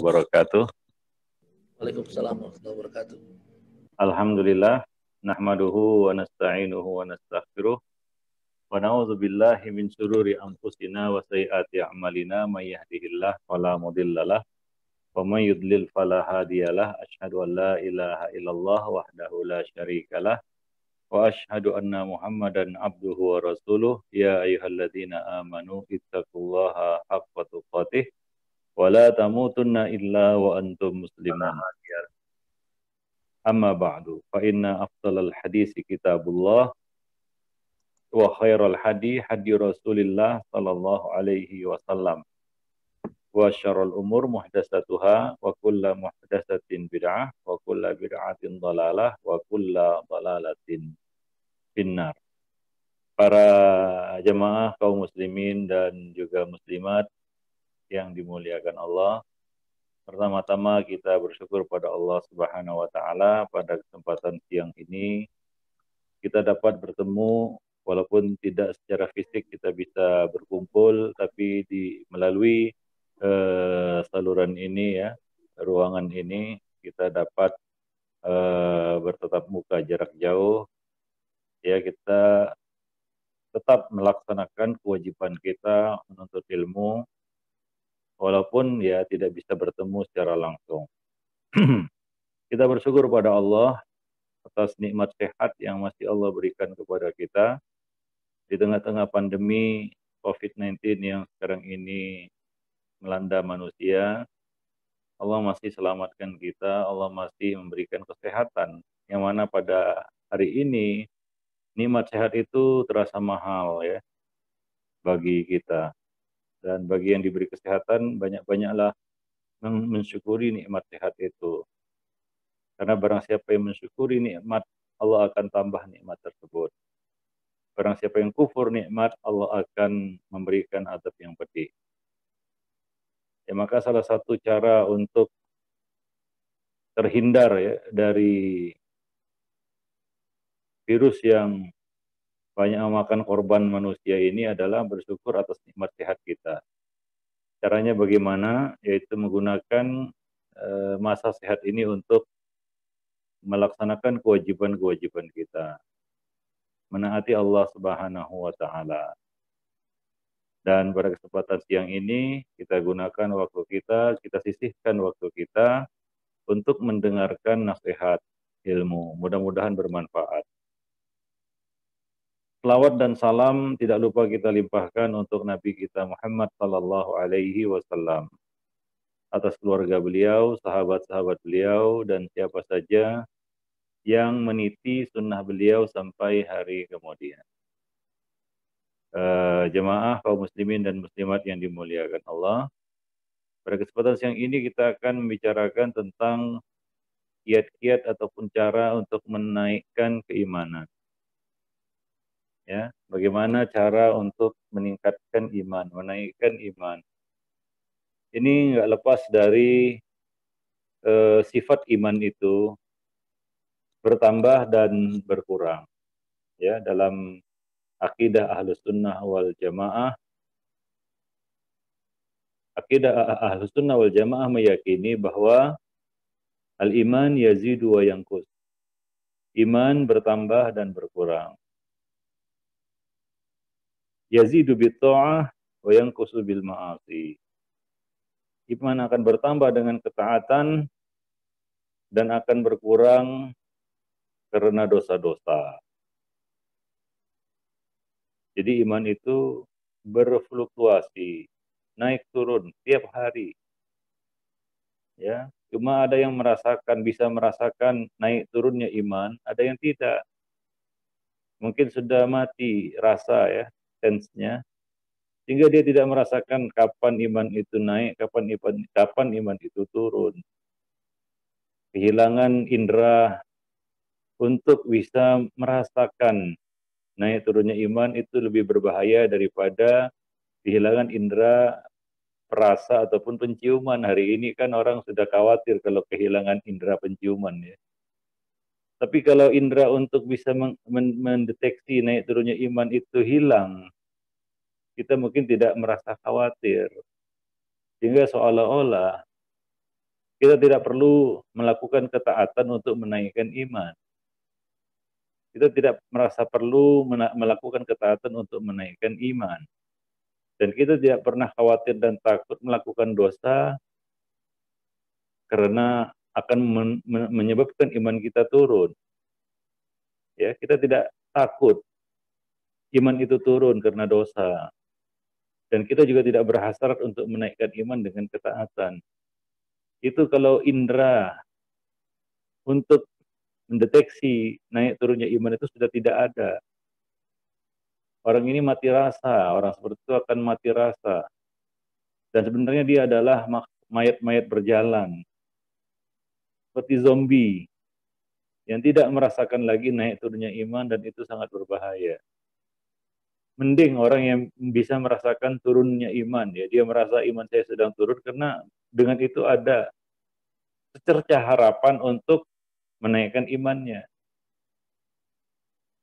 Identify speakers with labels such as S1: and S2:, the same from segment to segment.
S1: wabarakatuh.
S2: Waalaikumsalam warahmatullahi wabarakatuh.
S1: Alhamdulillah, nahmaduhu wa nasta'inuhu wa nastaghfiruh wa na'udzu billahi min syururi anfusina wa sayyiati a'malina may yahdihillahu fala mudhillalah wa may yudlil fala hadiyalah. Asyhadu an la ilaha illallah wahdahu la syarikalah wa asyhadu anna Muhammadan abduhu wa rasuluh. Ya ayyuhalladzina amanu ittaqullaha haqqa tuqatih wa la tamutunna illa wa antum muslimun. Amma ba'du, fa inna afdalal hadisi kitabullah wa khairal hadi Rasulillah sallallahu alaihi wasallam wa syarrul umur muhdatsatuha wa kullu muhdatsatin bid'ah wa kullu bid'atin dhalalah wa kullu dhalalatin finnar. Para jemaah kaum muslimin dan juga muslimat yang dimuliakan Allah, pertama-tama kita bersyukur pada Allah Subhanahu wa taala pada kesempatan siang ini kita dapat bertemu walaupun tidak secara fisik kita bisa berkumpul, tapi melalui saluran ini ya, ruangan ini kita dapat bertatap muka jarak jauh. Ya, kita tetap melaksanakan kewajiban kita menuntut ilmu walaupun ya tidak bisa bertemu secara langsung. Kita bersyukur pada Allah atas nikmat sehat yang masih Allah berikan kepada kita di tengah-tengah pandemi COVID-19 yang sekarang ini melanda manusia. Allah masih selamatkan kita, Allah masih memberikan kesehatan, yang mana pada hari ini nikmat sehat itu terasa mahal ya bagi kita. Dan bagi yang diberi kesehatan, banyak-banyaklah mensyukuri nikmat sehat itu. Karena barang siapa yang mensyukuri nikmat, Allah akan tambah nikmat tersebut. Barang siapa yang kufur nikmat, Allah akan memberikan azab yang pedih. Ya, maka salah satu cara untuk terhindar ya dari virus yang banyak memakan korban manusia ini adalah bersyukur atas nikmat sehat kita. Caranya bagaimana? Yaitu menggunakan masa sehat ini untuk melaksanakan kewajiban-kewajiban kita. Menaati Allah Subhanahu wa taala. Dan pada kesempatan siang ini kita gunakan waktu kita sisihkan waktu kita untuk mendengarkan nasihat ilmu. Mudah-mudahan bermanfaat. Selawat dan salam tidak lupa kita limpahkan untuk Nabi kita Muhammad sallallahu alaihi wasallam, atas keluarga beliau, sahabat-sahabat beliau, dan siapa saja yang meniti sunnah beliau sampai hari kemudian. Jemaah kaum muslimin dan muslimat yang dimuliakan Allah, pada kesempatan siang ini kita akan membicarakan tentang kiat-kiat ataupun cara untuk menaikkan keimanan. Ya, bagaimana cara untuk meningkatkan iman, menaikkan iman. Ini nggak lepas dari sifat iman itu bertambah dan berkurang. Ya, dalam akidah Ahlus Sunnah wal Jamaah, meyakini bahwa al-iman yazidu wa yanqus. Iman bertambah dan berkurang. Yazidu bit-ta'ah wa yanqusu bil ma'asi. Iman akan bertambah dengan ketaatan dan akan berkurang karena dosa-dosa. Jadi iman itu berfluktuasi, naik turun tiap hari. Ya, cuma ada yang bisa merasakan naik turunnya iman, ada yang tidak. Mungkin sudah mati rasa ya, sense-nya, sehingga dia tidak merasakan kapan iman itu naik, kapan iman itu turun. Kehilangan indera untuk bisa merasakan naik turunnya iman itu lebih berbahaya daripada kehilangan indera perasa ataupun penciuman. Hari ini kan orang sudah khawatir kalau kehilangan indera penciuman ya. Tapi kalau indera untuk bisa mendeteksi naik turunnya iman itu hilang, kita mungkin tidak merasa khawatir. Sehingga seolah-olah Kita tidak perlu melakukan ketaatan untuk menaikkan iman. Kita tidak merasa perlu melakukan ketaatan untuk menaikkan iman. Dan kita tidak pernah khawatir dan takut melakukan dosa karena akan menyebabkan iman kita turun. Ya, kita tidak takut iman itu turun karena dosa. Dan kita juga tidak berhasrat untuk menaikkan iman dengan ketaatan. Itu kalau indera untuk mendeteksi naik turunnya iman itu sudah tidak ada. Orang ini mati rasa, orang seperti itu akan mati rasa. Dan sebenarnya dia adalah mayat-mayat berjalan. Seperti zombie yang tidak merasakan lagi naik turunnya iman, dan itu sangat berbahaya. Mending orang yang bisa merasakan turunnya iman, ya, dia merasa iman saya sedang turun karena dengan itu ada secercah harapan untuk menaikkan imannya.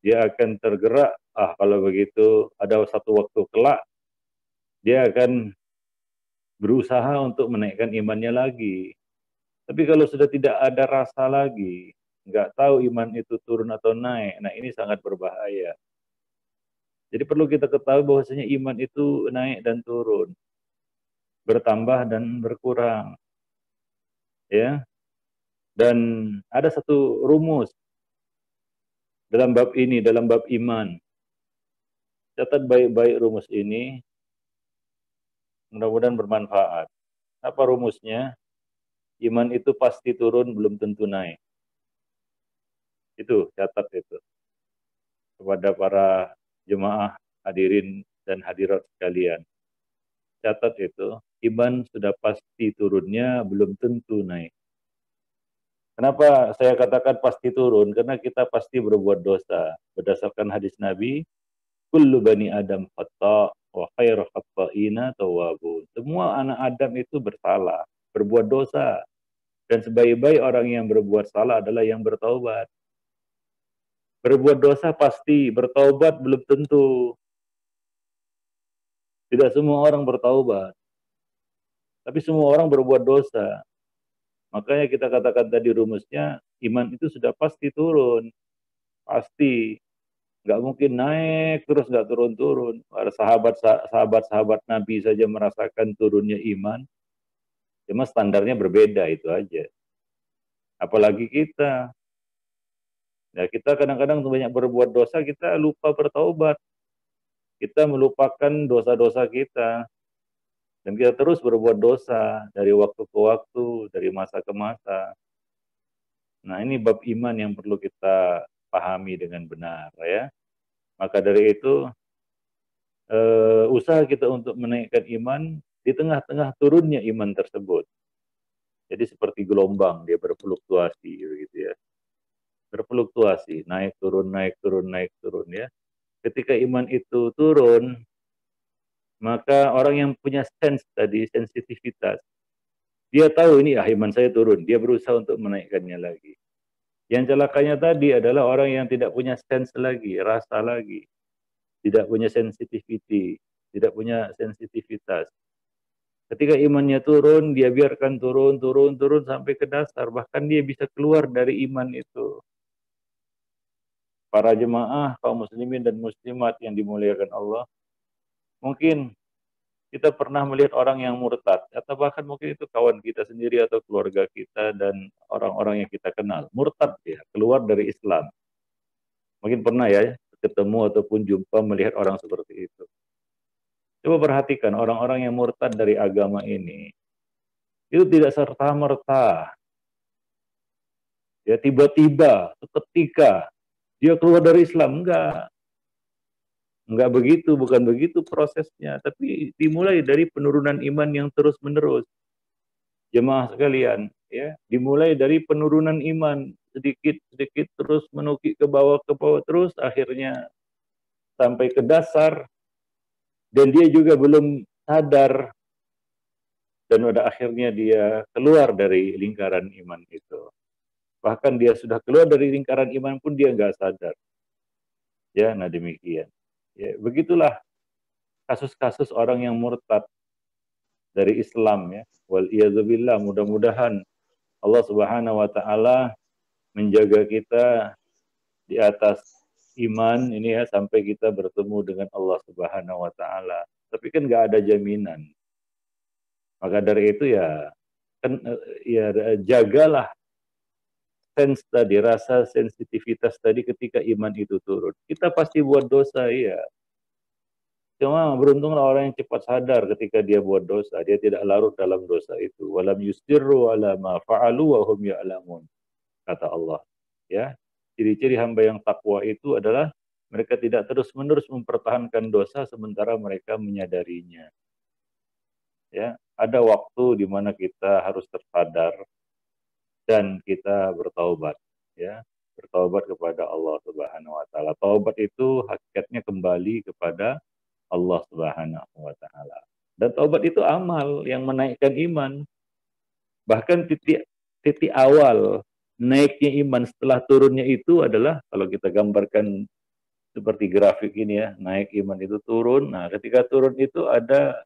S1: Dia akan tergerak, kalau begitu ada satu waktu kelak dia akan berusaha untuk menaikkan imannya lagi. Tapi kalau sudah tidak ada rasa lagi, nggak tahu iman itu turun atau naik, nah ini sangat berbahaya. Jadi perlu kita ketahui bahwasanya iman itu naik dan turun, bertambah dan berkurang. Ya. Dan ada satu rumus dalam bab ini, dalam bab iman. Catat baik-baik rumus ini, mudah-mudahan bermanfaat. Apa rumusnya? Iman itu pasti turun, belum tentu naik. Itu, catat itu. Kepada para jemaah hadirin dan hadirat sekalian. Catat itu, iman sudah pasti turunnya, belum tentu naik. Kenapa saya katakan pasti turun? Karena kita pasti berbuat dosa. Berdasarkan hadis Nabi, kullu bani Adam khata' wa khairu khata'ina tawwabun. Semua anak Adam itu bersalah, berbuat dosa. Dan sebaik-baik orang yang berbuat salah adalah yang bertaubat. Berbuat dosa pasti, bertaubat belum tentu. Tidak semua orang bertaubat. Tapi semua orang berbuat dosa. Makanya kita katakan tadi rumusnya, iman itu sudah pasti turun. Pasti. Nggak mungkin naik terus nggak turun-turun. Para sahabat-sahabat Nabi saja merasakan turunnya iman. Cuma standarnya berbeda, itu aja. Apalagi kita. Ya, kita kadang-kadang banyak berbuat dosa, kita lupa bertaubat. Kita melupakan dosa-dosa kita. Dan kita terus berbuat dosa dari waktu ke waktu, dari masa ke masa. Nah, ini bab iman yang perlu kita pahami dengan benar, ya. Maka dari itu, usaha kita untuk menaikkan iman di tengah-tengah turunnya iman tersebut. Jadi seperti gelombang, dia berfluktuasi, begitu ya. Berfluktuasi, naik turun, naik turun, naik turun, ya. Ketika iman itu turun, maka orang yang punya sense tadi, sensitivitas, dia tahu ini iman saya turun, dia berusaha untuk menaikkannya lagi. Yang celakanya tadi adalah orang yang tidak punya sense lagi, rasa lagi, tidak punya sensitivity, tidak punya sensitivitas. Ketika imannya turun, dia biarkan turun sampai ke dasar, bahkan dia bisa keluar dari iman itu. Para jemaah, kaum muslimin dan muslimat yang dimuliakan Allah, mungkin kita pernah melihat orang yang murtad, atau bahkan mungkin itu kawan kita sendiri atau keluarga kita dan orang-orang yang kita kenal. Murtad dia, keluar dari Islam. Mungkin pernah ya ketemu ataupun jumpa melihat orang seperti itu. Coba perhatikan orang-orang yang murtad dari agama ini. Itu tidak serta-merta. Ya, tiba-tiba, seketika dia keluar dari Islam. Enggak begitu, bukan begitu prosesnya. Tapi dimulai dari penurunan iman yang terus-menerus. Jemaah sekalian, ya, dimulai dari penurunan iman sedikit-sedikit terus menukik ke bawah terus, akhirnya sampai ke dasar, dan dia juga belum sadar, dan pada akhirnya dia keluar dari lingkaran iman itu. Bahkan dia sudah keluar dari lingkaran iman pun dia nggak sadar. Ya, nah demikian. Ya, begitulah kasus-kasus orang yang murtad dari Islam, ya. Wal iyadzubillah, mudah-mudahan Allah Subhanahu wa taala menjaga kita di atas iman ini ya sampai kita bertemu dengan Allah Subhanahu wa taala. Tapi kan nggak ada jaminan. Maka dari itu ya kan ya jagalah tadi, rasa sensitivitas tadi ketika iman itu turun. Kita pasti buat dosa, ya. Cuma beruntunglah orang yang cepat sadar ketika dia buat dosa, dia tidak larut dalam dosa itu. Walam yusirru ala ma fa'alu wa hum ya'lamun, kata Allah. Ya, ciri-ciri hamba yang takwa itu adalah mereka tidak terus-menerus mempertahankan dosa sementara mereka menyadarinya. Ya, ada waktu di mana kita harus tersadar dan kita bertaubat, ya, bertaubat kepada Allah Subhanahu wa taala. Taubat itu hakikatnya kembali kepada Allah Subhanahu wa taala. Dan taubat itu amal yang menaikkan iman. Bahkan titik awal naiknya iman setelah turunnya itu adalah, kalau kita gambarkan seperti grafik ini ya, naik iman itu turun. Nah, ketika turun itu ada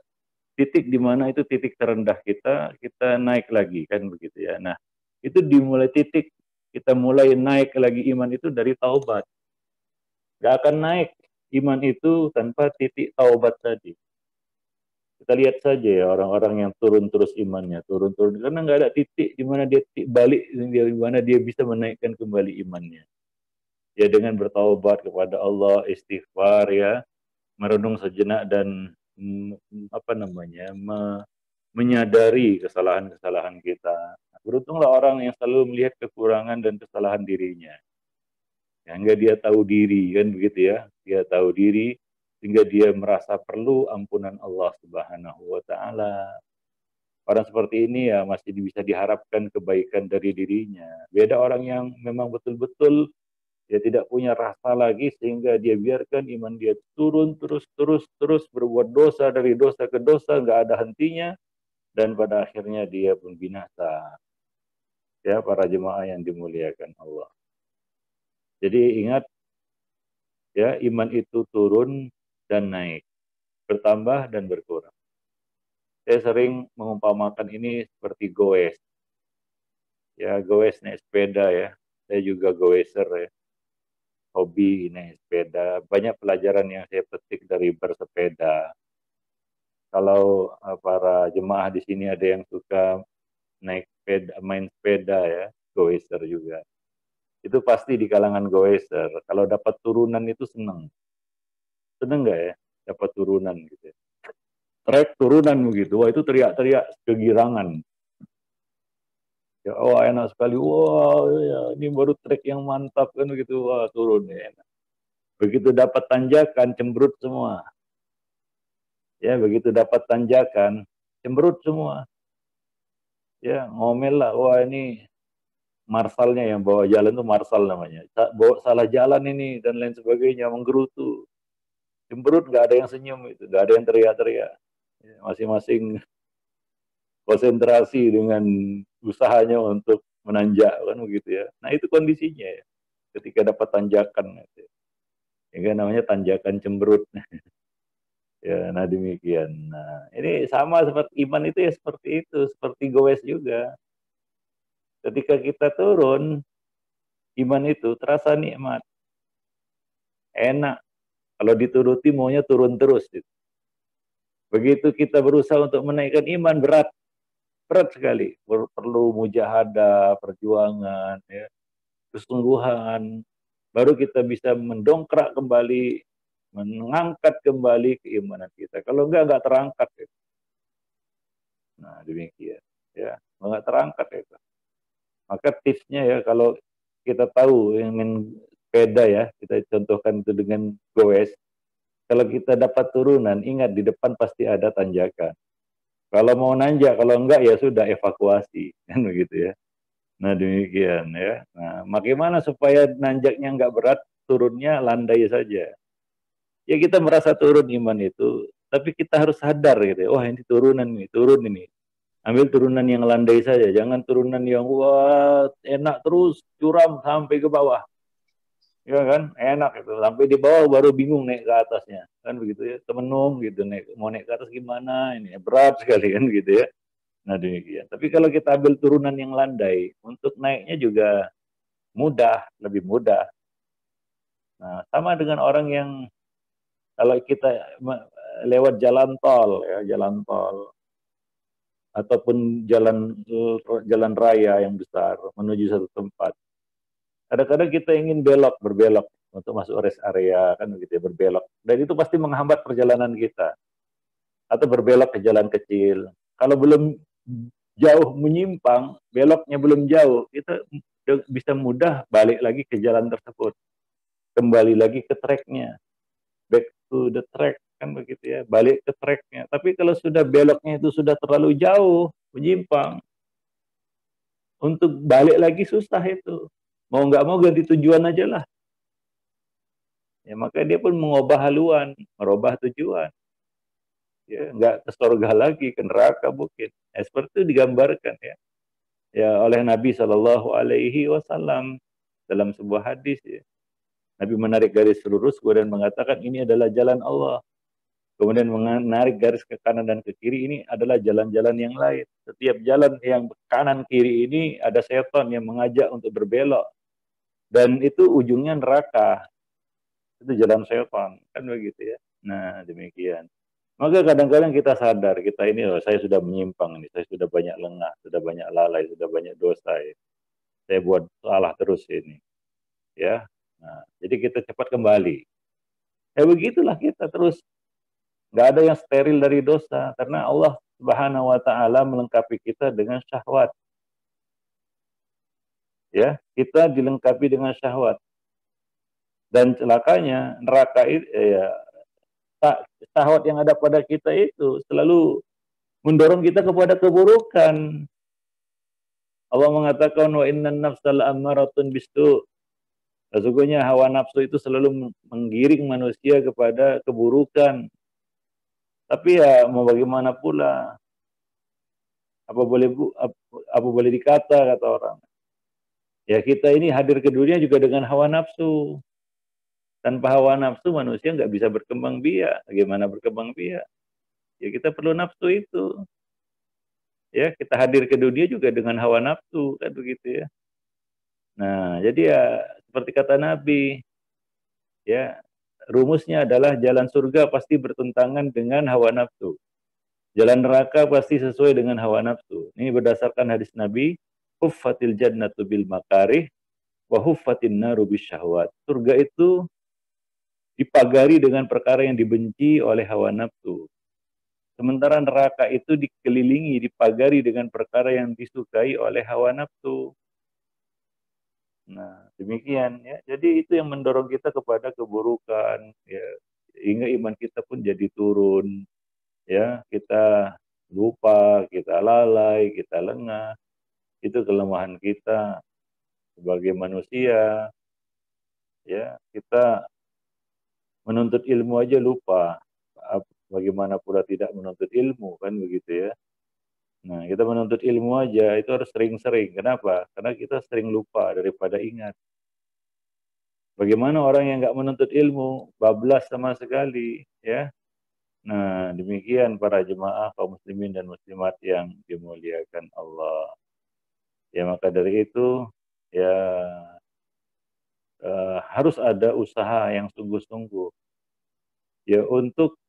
S1: titik di mana itu titik terendah kita naik lagi, kan begitu ya. Nah, itu dimulai titik kita mulai naik lagi iman itu dari taubat. Gak akan naik iman itu tanpa titik taubat tadi. Kita lihat saja ya orang-orang yang turun terus imannya, turun-turun karena nggak ada titik di mana dia titik balik, di mana dia bisa menaikkan kembali imannya. Ya dengan bertaubat kepada Allah, istighfar ya, merenung sejenak dan menyadari kesalahan-kesalahan kita. Beruntunglah orang yang selalu melihat kekurangan dan kesalahan dirinya. Sehingga dia tahu diri, kan begitu ya. Dia tahu diri sehingga dia merasa perlu ampunan Allah Subhanahu wa taala. Orang seperti ini ya masih bisa diharapkan kebaikan dari dirinya. Beda orang yang memang betul-betul dia tidak punya rasa lagi sehingga dia biarkan iman dia turun terus berbuat dosa dari dosa ke dosa, nggak ada hentinya, dan pada akhirnya dia pun binasa. Ya, para jemaah yang dimuliakan Allah. Jadi ingat ya, iman itu turun dan naik, bertambah dan berkurang. Saya sering mengumpamakan ini seperti goes. Ya, goes naik sepeda ya. Saya juga goeser ya. Hobi naik sepeda. Banyak pelajaran yang saya petik dari bersepeda. Kalau para jemaah di sini ada yang suka naik sepeda, main sepeda ya, goeser juga. Itu pasti di kalangan goeser. Kalau dapat turunan itu senang. Senang nggak ya? Dapat turunan gitu. Trek turunan begitu. Wah, itu teriak-teriak kegirangan. Ya, oh enak sekali. Wah, ya, ini baru trek yang mantap kan begitu. Wah, turun ya enak. Begitu dapat tanjakan, cemberut semua. Ya, begitu dapat tanjakan, cemberut semua. Ya, ngomel lah. Wah, ini marsalnya yang bawa jalan tuh marsal namanya. Bawa salah jalan ini dan lain sebagainya, menggerutu. Cemberut, nggak ada yang senyum itu, nggak ada yang teriak-teriak. Ya, masing-masing konsentrasi dengan usahanya untuk menanjak kan begitu ya. Nah itu kondisinya ya, ketika dapat tanjakan gitu. Ya, namanya tanjakan cemberut. Ya, nah demikian. Nah ini sama seperti iman itu ya, seperti itu, seperti goes juga. Ketika kita turun, iman itu terasa nikmat, enak. Kalau dituruti maunya turun terus. Gitu. Begitu kita berusaha untuk menaikkan iman, berat sekali. Perlu mujahadah, perjuangan, ya, kesungguhan. Baru kita bisa mendongkrak kembali, mengangkat kembali keimanan kita. Kalau enggak terangkat. Ya. Nah demikian. Ya, enggak terangkat itu. Maka tipsnya ya, kalau kita tahu ingin sepeda ya, kita contohkan itu dengan goes. Kalau kita dapat turunan, ingat di depan pasti ada tanjakan. Kalau mau nanjak, kalau enggak ya sudah evakuasi, kan begitu ya. Nah demikian ya. Nah, bagaimana supaya nanjaknya enggak berat, turunnya landai saja. Ya kita merasa turun iman itu, tapi kita harus sadar gitu. Wah ini turunan ini, turun ini. Ambil turunan yang landai saja, jangan turunan yang wah enak terus curam sampai ke bawah. Ya kan, enak itu. Sampai di bawah baru bingung naik ke atasnya. Kan begitu ya, temenung gitu naik. Mau naik ke atas gimana? Ini berat sekali kan gitu ya. Nah demikian. Tapi kalau kita ambil turunan yang landai, untuk naiknya juga mudah, lebih mudah. Nah, sama dengan orang yang kalau kita lewat jalan tol, ya, jalan tol ataupun jalan raya yang besar menuju satu tempat. Kadang-kadang kita ingin berbelok untuk masuk rest area kan begitu ya, berbelok. Dan itu pasti menghambat perjalanan kita. Atau berbelok ke jalan kecil. Kalau belum jauh menyimpang, beloknya belum jauh, kita bisa mudah balik lagi ke jalan tersebut. Kembali lagi ke tracknya. Back to the track kan begitu ya, balik ke tracknya. Tapi kalau sudah beloknya itu sudah terlalu jauh, menyimpang, untuk balik lagi susah itu. Mau nggak mau ganti tujuan aja lah. Ya, maka dia pun mengubah haluan, merubah tujuan. Ya, nggak ke surga lagi, ke neraka mungkin. Ya, seperti itu digambarkan ya. Ya oleh Nabi Shallallahu Alaihi Wasallam dalam sebuah hadis ya. Nabi menarik garis lurus kemudian mengatakan ini adalah jalan Allah. Kemudian menarik garis ke kanan dan ke kiri, ini adalah jalan-jalan yang lain. Setiap jalan yang kanan kiri ini ada setan yang mengajak untuk berbelok. Dan itu ujungnya neraka. Itu jalan setan, kan begitu ya. Nah, demikian. Maka kadang-kadang kita sadar, kita ini, oh, saya sudah menyimpang, ini, saya sudah banyak lengah, sudah banyak lalai, sudah banyak dosa. Ya. Saya buat salah terus ini. Ya, nah, jadi kita cepat kembali. Ya begitulah kita terus. Nggak ada yang steril dari dosa, karena Allah Subhanahu Wa Taala melengkapi kita dengan syahwat. Ya, kita dilengkapi dengan syahwat. Dan celakanya neraka itu, ya, syahwat yang ada pada kita itu selalu mendorong kita kepada keburukan. Allah mengatakan wa innan nafsal ammaratun bisu. Sesungguhnya hawa nafsu itu selalu menggiring manusia kepada keburukan. Tapi ya mau bagaimana pula? Apa boleh dikata kata orang. Ya kita ini hadir ke dunia juga dengan hawa nafsu. Tanpa hawa nafsu manusia nggak bisa berkembang biak. Bagaimana berkembang biak? Ya kita perlu nafsu itu. Ya kita hadir ke dunia juga dengan hawa nafsu kan begitu ya. Nah jadi ya seperti kata Nabi, ya rumusnya adalah jalan surga pasti bertentangan dengan hawa nafsu. Jalan neraka pasti sesuai dengan hawa nafsu. Ini berdasarkan hadis Nabi, huffatil jannatu bil makarih wa huffatin naru bisyahwat. Surga itu dipagari dengan perkara yang dibenci oleh hawa nafsu. Sementara neraka itu dikelilingi, dipagari dengan perkara yang disukai oleh hawa nafsu. Nah, demikian ya. Jadi itu yang mendorong kita kepada keburukan ya. Hingga iman kita pun jadi turun. Ya, kita lupa, kita lalai, kita lengah. Itu kelemahan kita sebagai manusia. Ya, kita menuntut ilmu aja lupa. Bagaimana pula tidak menuntut ilmu kan begitu ya. Nah, kita menuntut ilmu aja itu harus sering-sering. Kenapa? Karena kita sering lupa daripada ingat. Bagaimana orang yang nggak menuntut ilmu, bablas sama sekali, ya. Nah, demikian para jemaah kaum muslimin dan muslimat yang dimuliakan Allah. Ya, maka dari itu, ya harus ada usaha yang sungguh-sungguh, ya untuk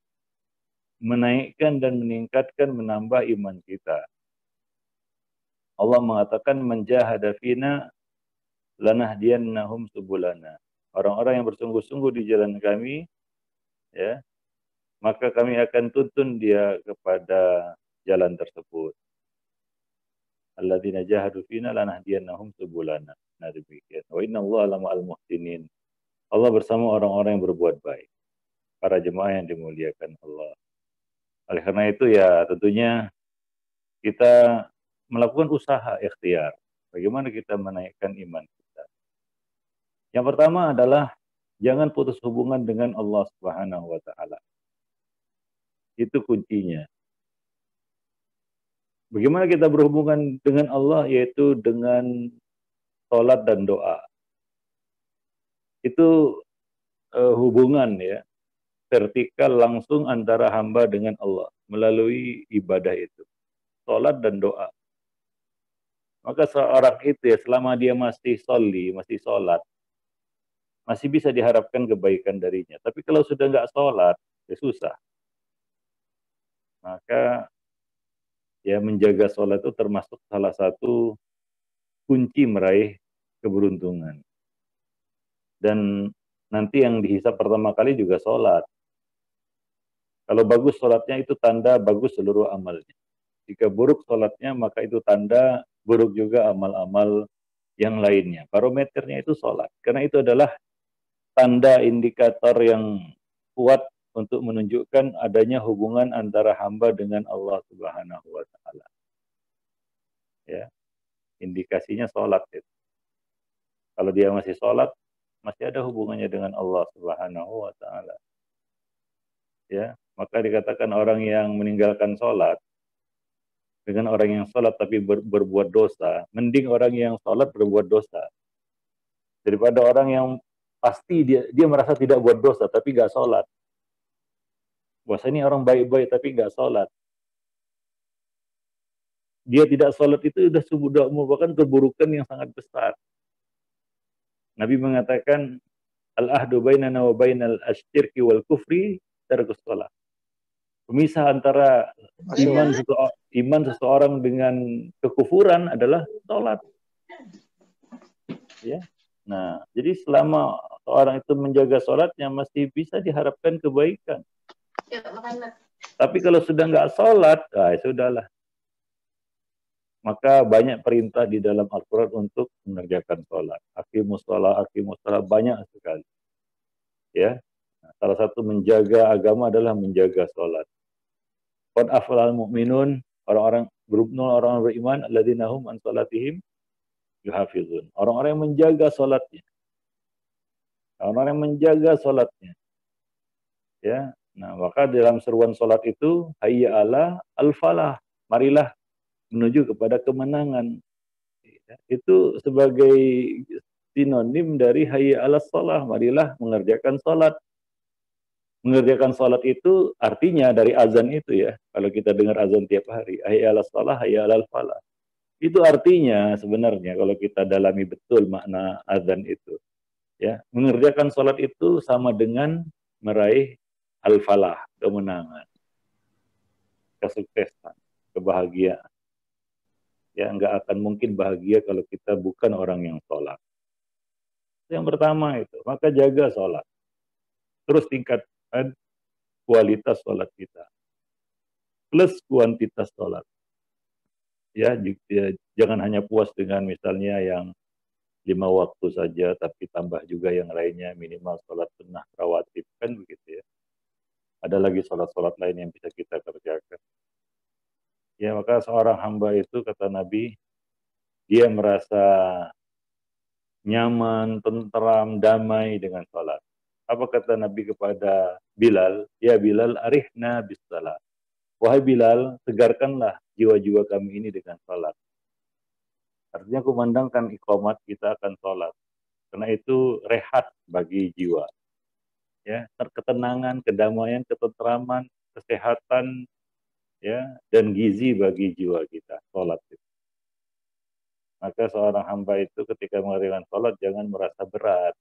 S1: menaikkan dan meningkatkan, menambah iman kita. Allah mengatakan menjahada fina lanahdiyannahum subulana. Orang-orang yang bersungguh-sungguh di jalan kami, ya, maka kami akan tuntun dia kepada jalan tersebut. Alladzina jahadu fina lanahdiyannahum subulana. Nah demikian. Wa innallaha lama'al muhsinin. Allah bersama orang-orang yang berbuat baik. Para jemaah yang dimuliakan Allah. Oleh karena itu ya tentunya kita melakukan usaha ikhtiar. Bagaimana kita menaikkan iman kita. Yang pertama adalah jangan putus hubungan dengan Allah Subhanahu wa taala. Itu kuncinya. Bagaimana kita berhubungan dengan Allah, yaitu dengan sholat dan doa. Itu hubungan ya, vertikal langsung antara hamba dengan Allah melalui ibadah itu. sholat dan doa. Maka seorang itu ya selama dia masih sholli, masih sholat, masih bisa diharapkan kebaikan darinya. Tapi kalau sudah nggak sholat, ya susah. Maka ya menjaga sholat itu termasuk salah satu kunci meraih keberuntungan. Dan nanti yang dihisap pertama kali juga sholat. Kalau bagus sholatnya itu tanda bagus seluruh amalnya. Jika buruk sholatnya maka itu tanda buruk juga amal-amal yang lainnya. Barometernya itu sholat. Karena itu adalah tanda indikator yang kuat untuk menunjukkan adanya hubungan antara hamba dengan Allah Subhanahu wa taala. Ya, indikasinya sholat itu. Kalau dia masih sholat, masih ada hubungannya dengan Allah Subhanahu wa taala. Ya, maka dikatakan orang yang meninggalkan sholat dengan orang yang sholat tapi berbuat dosa, mending orang yang sholat berbuat dosa daripada orang yang pasti dia merasa tidak buat dosa tapi gak sholat. Bahasa ini orang baik-baik tapi gak sholat. Dia tidak sholat itu sudah merupakan keburukan yang sangat besar. Nabi mengatakan al-ahdu bainana wa bainal asyirki wal kufri tarkus sholat. Pemisah antara iman seseorang dengan kekufuran adalah sholat. Ya. Nah, jadi selama seorang itu menjaga sholatnya masih bisa diharapkan kebaikan. Tapi kalau sudah nggak sholat, ya sudahlah. Maka banyak perintah di dalam Al-Quran untuk mengerjakan sholat. Aqimus sholat, banyak sekali. Ya, nah, salah satu menjaga agama adalah menjaga sholat. Qad aflahal mu'minun, orang-orang beriman, alladzina hum an sholatihim yuhafizun. Orang-orang yang menjaga sholatnya. Orang-orang yang menjaga sholatnya. Ya, nah maka dalam seruan sholat itu, hayya ala al-falah. Marilah menuju kepada kemenangan. Itu sebagai sinonim dari hayya ala sholah. Marilah mengerjakan sholat. Mengerjakan sholat itu artinya dari azan itu ya. Kalau kita dengar azan tiap hari, hayya ala sholah, hayya ala falah. Itu artinya sebenarnya kalau kita dalami betul makna azan itu. Ya, mengerjakan sholat itu sama dengan meraih al-falah, kemenangan, kesuksesan, kebahagiaan. Ya, nggak akan mungkin bahagia kalau kita bukan orang yang sholat. Yang pertama itu, maka jaga sholat. Terus tingkatkan kualitas sholat kita. Plus kuantitas sholat. Ya, jangan hanya puas dengan misalnya yang 5 waktu saja, tapi tambah juga yang lainnya, minimal sholat sunnah rawatib, kan begitu ya. Ada lagi sholat-sholat lain yang bisa kita kerjakan. Ya, maka seorang hamba itu, kata Nabi, dia merasa nyaman, tentram, damai dengan sholat. Apa kata Nabi kepada Bilal? Ya Bilal, arihna bis salat. Wahai Bilal, tegarkanlah jiwa-jiwa kami ini dengan sholat. Artinya kumandangkan iqamat, kita akan sholat. Karena itu rehat bagi jiwa. Ya, ketenangan, kedamaian, ketentraman, kesehatan, ya, dan gizi bagi jiwa kita, sholat itu. Maka seorang hamba itu ketika mengerjakan sholat jangan merasa berat.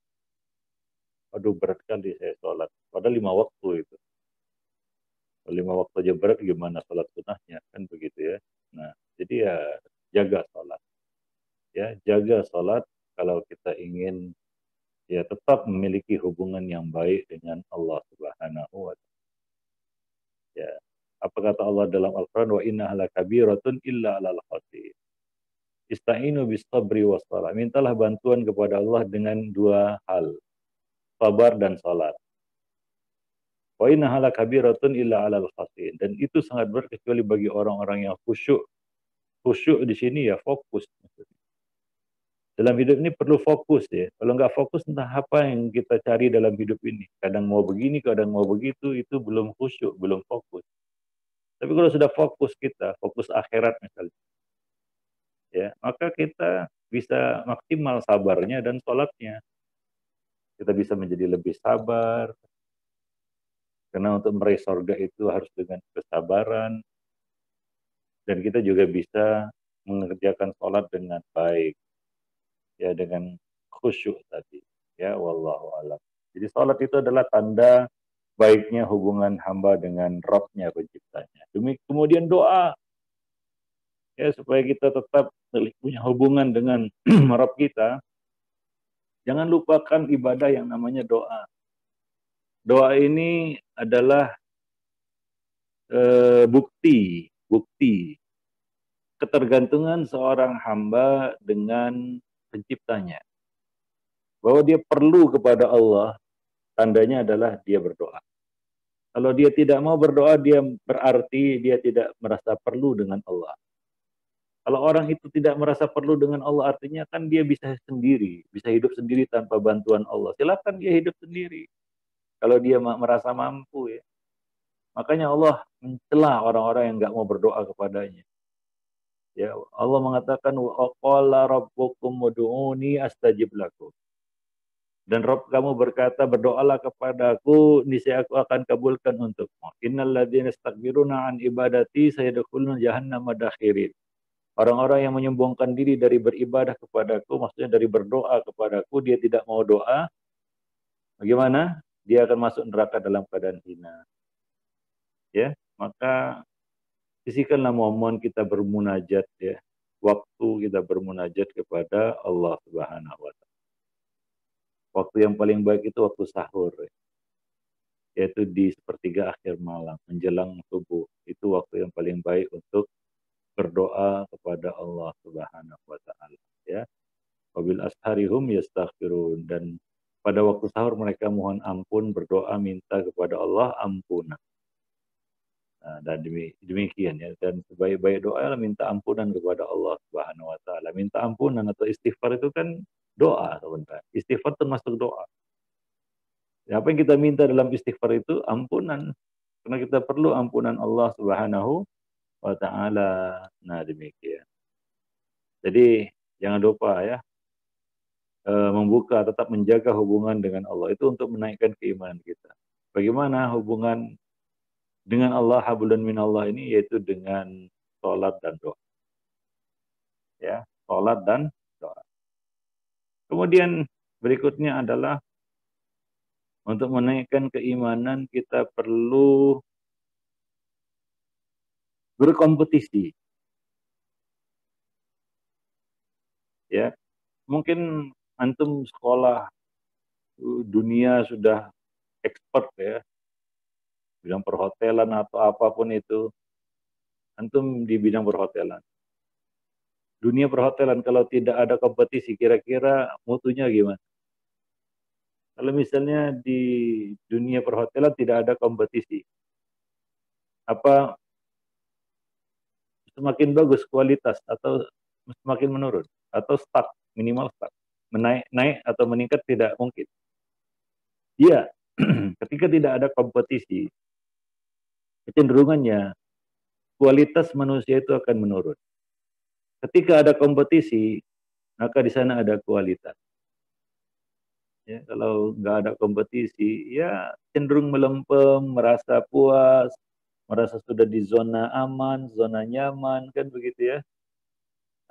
S1: Aduh berat kali saya sholat. Padahal 5 waktu itu. Kalau 5 waktu aja berat gimana sholat sunnahnya, kan begitu ya. Nah, jadi ya jaga sholat. Ya, jaga sholat kalau kita ingin ya tetap memiliki hubungan yang baik dengan Allah Subhanahu wa taala. Ya. Apa kata Allah dalam Al-Qur'an, wa innaha lakabiratun illa 'alal khashiyin. Ista'inu bis sabri was shalah. Mintalah bantuan kepada Allah dengan 2 hal. Sabar dan salat. Wa innaha lakabiratun illa 'alal khashiyin. Dan itu sangat berat kecuali bagi orang-orang yang khusyuk. Khusyuk di sini ya fokus. Dalam hidup ini perlu fokus ya. Kalau nggak fokus entah apa yang kita cari dalam hidup ini. Kadang mau begini, kadang mau begitu, itu belum khusyuk, belum fokus. Tapi kalau sudah fokus kita, fokus akhirat misalnya, ya, maka kita bisa maksimal sabarnya dan sholatnya. Kita bisa menjadi lebih sabar, karena untuk meraih surga itu harus dengan kesabaran. Dan kita juga bisa mengerjakan sholat dengan baik, ya, dengan khusyuk tadi, ya, wallahu alam. Jadi sholat itu adalah tanda baiknya hubungan hamba dengan Rabb-nya, penciptanya. Kemudian doa, ya, supaya kita tetap punya hubungan dengan Rabb kita. Jangan lupakan ibadah yang namanya doa. Doa ini adalah bukti ketergantungan seorang hamba dengan penciptanya. Bahwa dia perlu kepada Allah, tandanya adalah dia berdoa. Kalau dia tidak mau berdoa, dia berarti dia tidak merasa perlu dengan Allah. Kalau orang itu tidak merasa perlu dengan Allah, artinya kan dia bisa sendiri, bisa hidup sendiri tanpa bantuan Allah. Silakan dia hidup sendiri. Kalau dia merasa mampu, ya. Makanya Allah mencela orang-orang yang nggak mau berdoa kepadanya. Ya, Allah mengatakan wa qala rabbukum ud'uni astajib lakum. Dan Rabb kamu berkata, berdoalah kepadaku, niscaya aku akan kabulkan untukmu. Innal ladzina yastakbiruna an ibadati sayadkhuluna jahannama dakhirin. Orang-orang yang menyombongkan diri dari beribadah kepadaku, maksudnya dari berdoa kepadaku, dia tidak mau doa, bagaimana? Dia akan masuk neraka dalam keadaan hina. Ya, maka sisihkanlah momen kita bermunajat, ya. Waktu kita bermunajat kepada Allah Subhanahu wa taala. Waktu yang paling baik itu waktu sahur, ya. Yaitu di sepertiga akhir malam, menjelang subuh. Itu waktu yang paling baik untuk berdoa kepada Allah Subhanahu wa taala, ya. Wabil asharihum yastaghfirun, dan pada waktu sahur mereka mohon ampun, berdoa minta kepada Allah ampunan. Nah, dan demikian, ya. Dan sebaik-baik doa adalah minta ampunan kepada Allah Subhanahu wa taala. Minta ampunan atau istighfar itu kan doa sebenarnya. Istighfar termasuk doa. Ya, apa yang kita minta dalam istighfar itu ampunan. Karena kita perlu ampunan Allah Subhanahu wa taala. Nah, demikian. Jadi jangan lupa, ya, membuka, tetap menjaga hubungan dengan Allah itu untuk menaikkan keimanan kita. Bagaimana hubungan dengan Allah, hablun minallah ini, yaitu dengan sholat dan doa. Ya, sholat dan doa. Kemudian berikutnya adalah untuk menaikkan keimanan kita perlu berkompetisi. Ya, mungkin antum sekolah dunia sudah expert, ya, bidang perhotelan atau apapun itu, antum di bidang perhotelan. Dunia perhotelan kalau tidak ada kompetisi, kira-kira mutunya gimana? Kalau misalnya di dunia perhotelan tidak ada kompetisi, apa semakin bagus kualitas atau semakin menurun atau stuck, minimal stuck, naik atau meningkat tidak mungkin. Iya, ketika tidak ada kompetisi, kecenderungannya kualitas manusia itu akan menurun. Ketika ada kompetisi, maka di sana ada kualitas. Ya, kalau nggak ada kompetisi, ya cenderung melempem, merasa puas, merasa sudah di zona aman, zona nyaman, kan begitu, ya.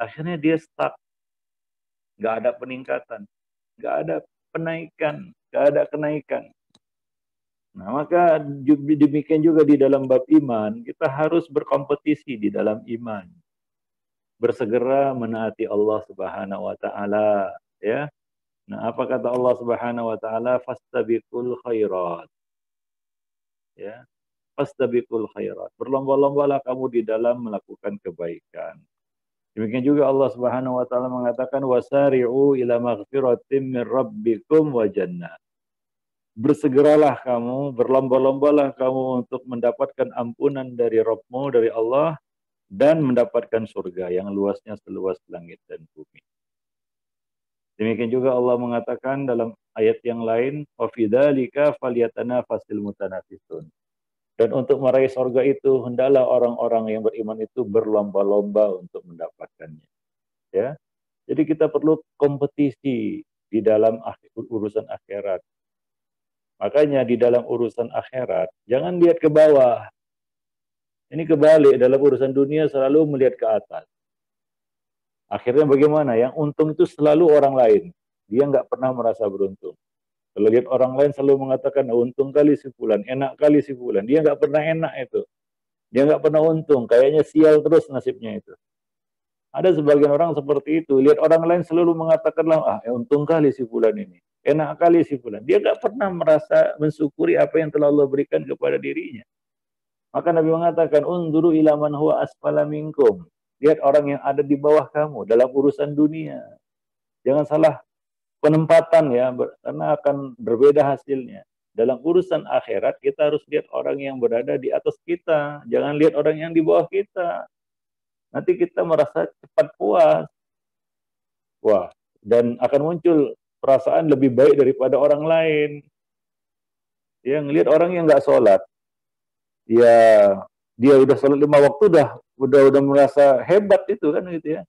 S1: Akhirnya dia stuck, nggak ada peningkatan, nggak ada penaikan, nggak ada kenaikan. Nah, maka demikian juga di dalam bab iman, kita harus berkompetisi di dalam iman. Bersegera menaati Allah Subhanahu wa taala, ya. Nah, apa kata Allah Subhanahu wa taala? Fastabiqul khairat. Ya. Fastabiqul khairat. Berlomba-lombalah kamu di dalam melakukan kebaikan. Demikian juga Allah Subhanahu wa taala mengatakan wasari'u ila maghfiratin min rabbikum wa jannah. Bersegeralah kamu, berlomba-lombalah kamu untuk mendapatkan ampunan dari Rabbmu, dari Allah, dan mendapatkan surga yang luasnya seluas langit dan bumi. Demikian juga Allah mengatakan dalam ayat yang lain, wa fi dzalika falyatanafasil mutanafisun. Dan untuk meraih surga itu hendaklah orang-orang yang beriman itu berlomba-lomba untuk mendapatkannya. Ya, jadi kita perlu kompetisi di dalam urusan akhirat. Makanya di dalam urusan akhirat jangan lihat ke bawah. Ini kebalik, dalam urusan dunia selalu melihat ke atas. Akhirnya bagaimana? Yang untung itu selalu orang lain. Dia nggak pernah merasa beruntung. Kalau lihat orang lain selalu mengatakan, untung kali si fulan, enak kali si fulan. Dia nggak pernah enak itu. Dia nggak pernah untung. Kayaknya sial terus nasibnya itu. Ada sebagian orang seperti itu. Lihat orang lain selalu mengatakan, untung kali si fulan ini. Enak kali si fulan. Dia nggak pernah merasa mensyukuri apa yang telah Allah berikan kepada dirinya. Maka Nabi mengatakan, unduru ila man huwa asfala minkum. Lihat orang yang ada di bawah kamu dalam urusan dunia. Jangan salah penempatan ya, karena akan berbeda hasilnya. Dalam urusan akhirat, kita harus lihat orang yang berada di atas kita. Jangan lihat orang yang di bawah kita. Nanti kita merasa cepat puas. Wah, dan akan muncul perasaan lebih baik daripada orang lain. Ya, ngelihat orang yang nggak sholat, ya dia udah sholat 5 waktu, udah merasa hebat itu kan gitu ya.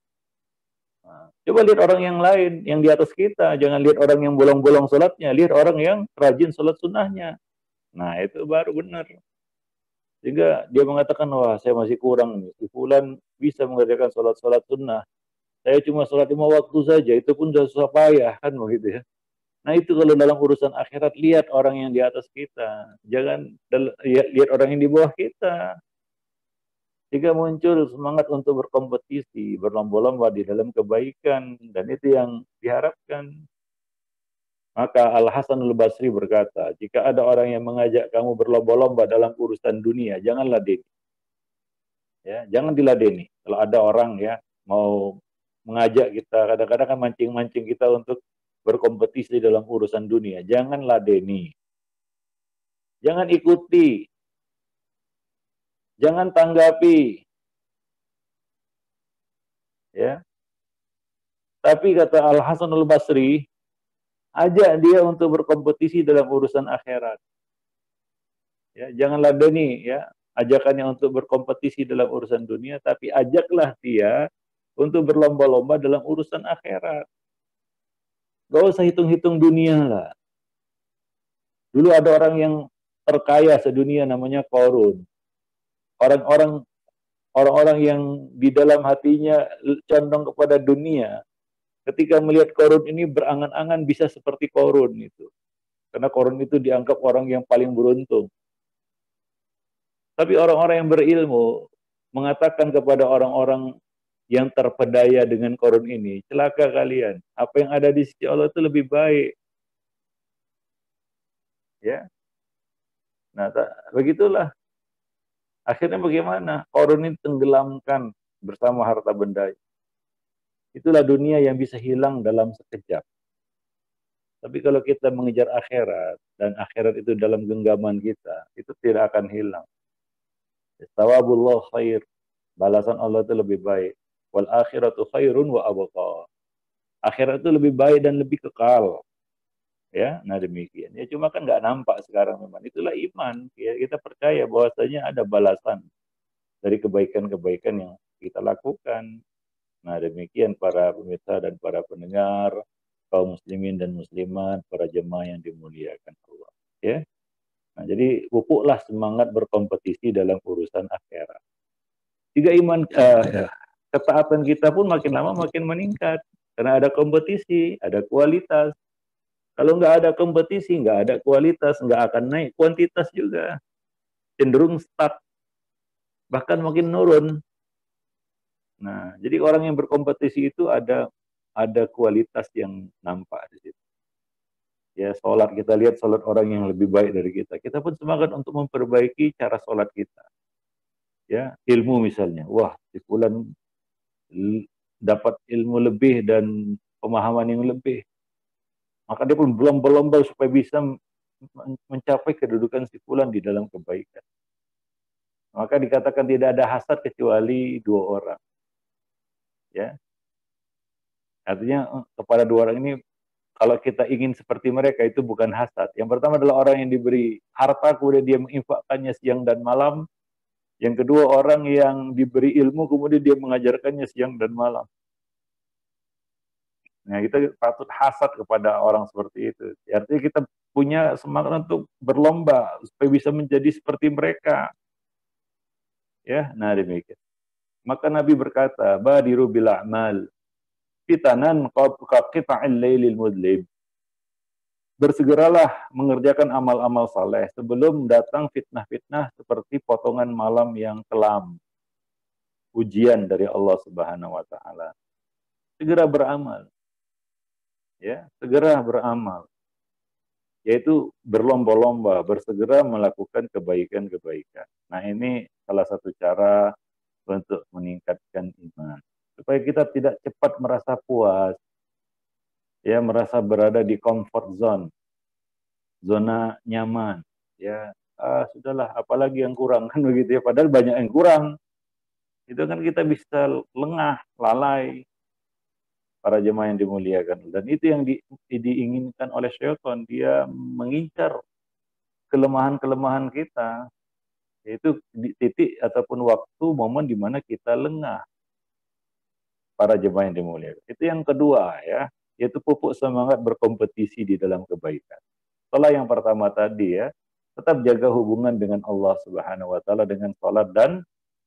S1: Nah, coba lihat orang yang lain yang di atas kita, jangan lihat orang yang bolong-bolong sholatnya, lihat orang yang rajin sholat sunnahnya. Nah itu baru benar. Sehingga dia mengatakan, wah saya masih kurang nih, si fulan bisa mengerjakan sholat-sholat sunnah. Saya cuma sholat 5 waktu saja, itu pun sudah susah payah kan begitu ya. Nah itu kalau dalam urusan akhirat, lihat orang yang di atas kita, jangan lihat orang yang di bawah kita. Jika muncul semangat untuk berkompetisi, berlomba-lomba di dalam kebaikan, dan itu yang diharapkan. Maka Al-Hasan Al-Basri berkata, jika ada orang yang mengajak kamu berlomba-lomba dalam urusan dunia, jangan ladeni. Ya, jangan diladeni. Kalau ada orang ya mau mengajak kita, kadang-kadang kan mancing-mancing kita untuk berkompetisi dalam urusan dunia, jangan ladeni. Jangan ikuti. Jangan tanggapi. Ya. Tapi kata Al-Hasan Al-Basri, ajak dia untuk berkompetisi dalam urusan akhirat. Ya, jangan ladeni ya ajakannya untuk berkompetisi dalam urusan dunia, tapi ajaklah dia untuk berlomba-lomba dalam urusan akhirat. Gak usah hitung-hitung dunia lah. Dulu ada orang yang terkaya sedunia namanya Qarun. Orang-orang yang di dalam hatinya condong kepada dunia, ketika melihat Qarun ini berangan-angan bisa seperti Qarun itu. Karena Qarun itu dianggap orang yang paling beruntung. Tapi orang-orang yang berilmu mengatakan kepada orang-orang yang terpedaya dengan Qarun ini, celaka kalian. Apa yang ada di sisi Allah itu lebih baik. Ya. Nah, begitulah. Akhirnya bagaimana? Qarun ini tenggelamkan bersama harta benda. Itulah dunia yang bisa hilang dalam sekejap. Tapi kalau kita mengejar akhirat, dan akhirat itu dalam genggaman kita, itu tidak akan hilang. Thawabullah khair. Balasan Allah itu lebih baik. Wal akhiratu khairun wa abqa. Akhirat itu lebih baik dan lebih kekal. Ya, nah demikian. Ya cuma kan nggak nampak sekarang memang. Itulah iman. Ya, kita percaya bahwasanya ada balasan dari kebaikan-kebaikan yang kita lakukan. Nah demikian para pemirsa dan para pendengar, kaum muslimin dan muslimat, para jemaah yang dimuliakan Allah. Ya. Nah, jadi pupuklah semangat berkompetisi dalam urusan akhirat. Jika iman ketaatan kita pun makin lama makin meningkat karena ada kompetisi, ada kualitas. Kalau nggak ada kompetisi, nggak ada kualitas, nggak akan naik kuantitas juga. Cenderung stuck, bahkan makin nurun. Nah, jadi orang yang berkompetisi itu ada kualitas yang nampak di situ. Ya, sholat, kita lihat sholat orang yang lebih baik dari kita. Kita pun semangat untuk memperbaiki cara sholat kita. Ya, ilmu misalnya. Wah, si fulan dapat ilmu lebih dan pemahaman yang lebih. Maka dia pun berlomba-lomba supaya bisa mencapai kedudukan si fulan di dalam kebaikan. Maka dikatakan tidak ada hasad kecuali 2 orang. Ya. Artinya kepada 2 orang ini, kalau kita ingin seperti mereka itu bukan hasad. Yang pertama adalah orang yang diberi harta kemudian dia menginfakkannya siang dan malam. Yang kedua orang yang diberi ilmu kemudian dia mengajarkannya siang dan malam. Nah, kita patut hasad kepada orang seperti itu. Artinya kita punya semangat untuk berlomba supaya bisa menjadi seperti mereka. Ya, nah demikian. Maka Nabi berkata, badiru bil a'mal fitanan qaqita'il lailil mudlim. Bersegeralah mengerjakan amal-amal saleh sebelum datang fitnah-fitnah seperti potongan malam yang kelam. Ujian dari Allah Subhanahu wa taala. Segera beramal. Ya, segera beramal. Yaitu berlomba-lomba, bersegera melakukan kebaikan-kebaikan. Nah, ini salah satu cara untuk meningkatkan iman. Supaya kita tidak cepat merasa puas, ya, merasa berada di comfort zone, zona nyaman. Ya, sudahlah, apalagi yang kurang kan begitu ya. Padahal banyak yang kurang. Itu kan kita bisa lengah, lalai, para jemaah yang dimuliakan. Dan itu yang diinginkan oleh syaitan. Dia mengincar kelemahan-kelemahan kita. Yaitu di titik ataupun waktu, momen di mana kita lengah. Para jemaah yang dimuliakan. Itu yang kedua ya. Yaitu pupuk semangat berkompetisi di dalam kebaikan. Setelah yang pertama tadi ya. Tetap jaga hubungan dengan Allah Subhanahu wa taala dengan salat dan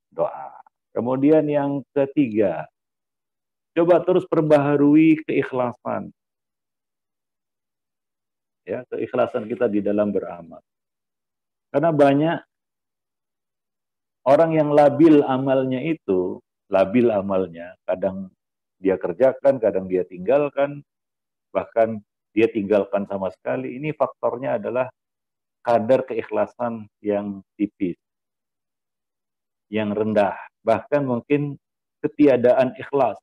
S1: doa. Kemudian yang ketiga, coba terus perbaharui keikhlasan. Ya, keikhlasan kita di dalam beramal. Karena banyak orang yang labil amalnya, kadang dia kerjakan, kadang dia tinggalkan, bahkan dia tinggalkan sama sekali. Ini faktornya adalah kadar keikhlasan yang tipis, yang rendah, bahkan mungkin ketiadaan ikhlas.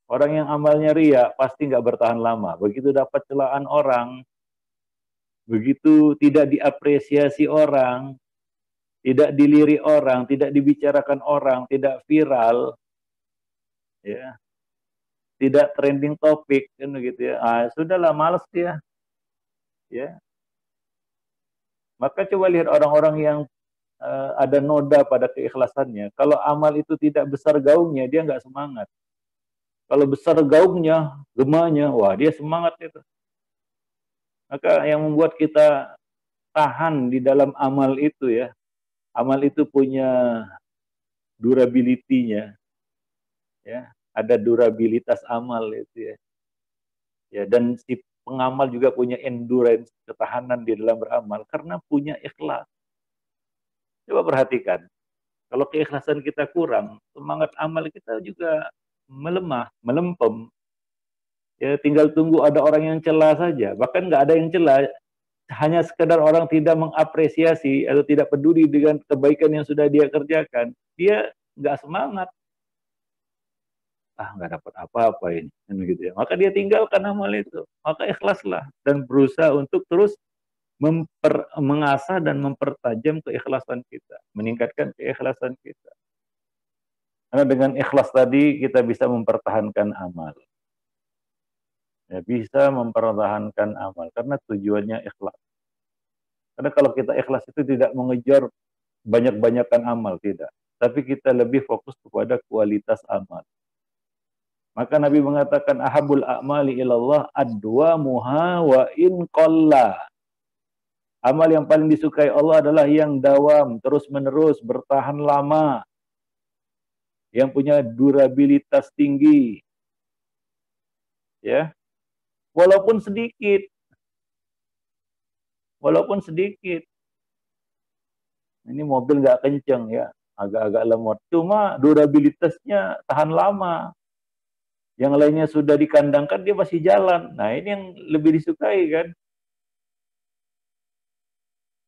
S1: Orang yang amalnya ria pasti nggak bertahan lama. Begitu dapat celaan orang, begitu tidak diapresiasi orang, tidak dilirik orang, tidak dibicarakan orang, tidak viral, ya, tidak trending topik, kan begitu ya. Sudahlah, malas dia, ya. Maka coba lihat orang-orang yang ada noda pada keikhlasannya. Kalau amal itu tidak besar gaungnya, dia nggak semangat. Kalau besar gaungnya, gemanya, wah dia semangat itu. Maka yang membuat kita tahan di dalam amal itu ya, amal itu punya durability-nya, ya, ada durabilitas amal itu ya. Ya, dan si pengamal juga punya endurance, ketahanan di dalam beramal karena punya ikhlas. Coba perhatikan, kalau keikhlasan kita kurang, semangat amal kita juga melemah, melempem. Ya, tinggal tunggu ada orang yang celah saja. Bahkan nggak ada yang celah, hanya sekedar orang tidak mengapresiasi atau tidak peduli dengan kebaikan yang sudah dia kerjakan, dia nggak semangat. Nggak dapat apa-apa ini, kan begitu ya. Maka dia tinggalkan amal itu. Maka ikhlaslah dan berusaha untuk terus mengasah dan mempertajam keikhlasan kita, meningkatkan keikhlasan kita. Karena dengan ikhlas tadi kita bisa mempertahankan amal. Ya, bisa mempertahankan amal karena tujuannya ikhlas. Karena kalau kita ikhlas itu tidak mengejar banyak-banyakan amal, tidak. Tapi kita lebih fokus kepada kualitas amal. Maka Nabi mengatakan ahabul a'mali ilallah adwamuha wa in qalla. Amal yang paling disukai Allah adalah yang dawam, terus-menerus, bertahan lama. Yang punya durabilitas tinggi. Ya. Walaupun sedikit. Walaupun sedikit. Ini mobil nggak kenceng ya, agak-agak lemot. Cuma durabilitasnya tahan lama. Yang lainnya sudah dikandangkan, dia masih jalan. Nah, ini yang lebih disukai kan.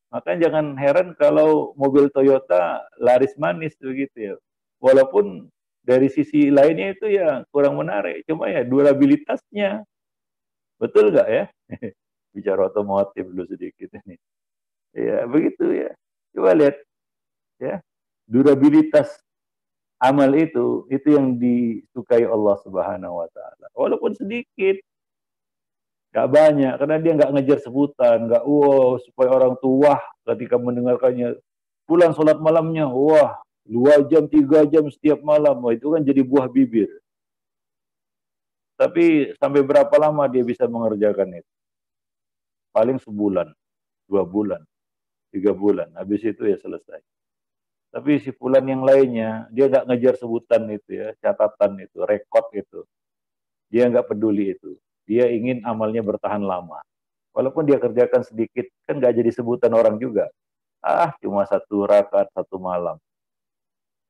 S1: Maka jangan heran kalau mobil Toyota laris manis begitu ya. Walaupun dari sisi lainnya itu ya kurang menarik. Cuma ya durabilitasnya. Betul nggak ya? Bicara otomotif dulu sedikit ini. Ya, begitu ya. Coba lihat ya. Durabilitas amal itu yang disukai Allah Subhanahu wa taala. Walaupun sedikit, nggak banyak, karena dia nggak ngejar sebutan, nggak supaya orang tua ketika mendengarkannya. Pulang sholat malamnya, 2 jam, 3 jam setiap malam. Wah, itu kan jadi buah bibir. Tapi sampai berapa lama dia bisa mengerjakan itu? Paling sebulan, 2 bulan, 3 bulan. Habis itu ya selesai. Tapi si fulan yang lainnya, dia nggak ngejar sebutan itu ya, catatan itu, rekod itu. Dia nggak peduli itu. Dia ingin amalnya bertahan lama. Walaupun dia kerjakan sedikit, kan nggak jadi sebutan orang juga. Ah, cuma 1 rakaat 1 malam.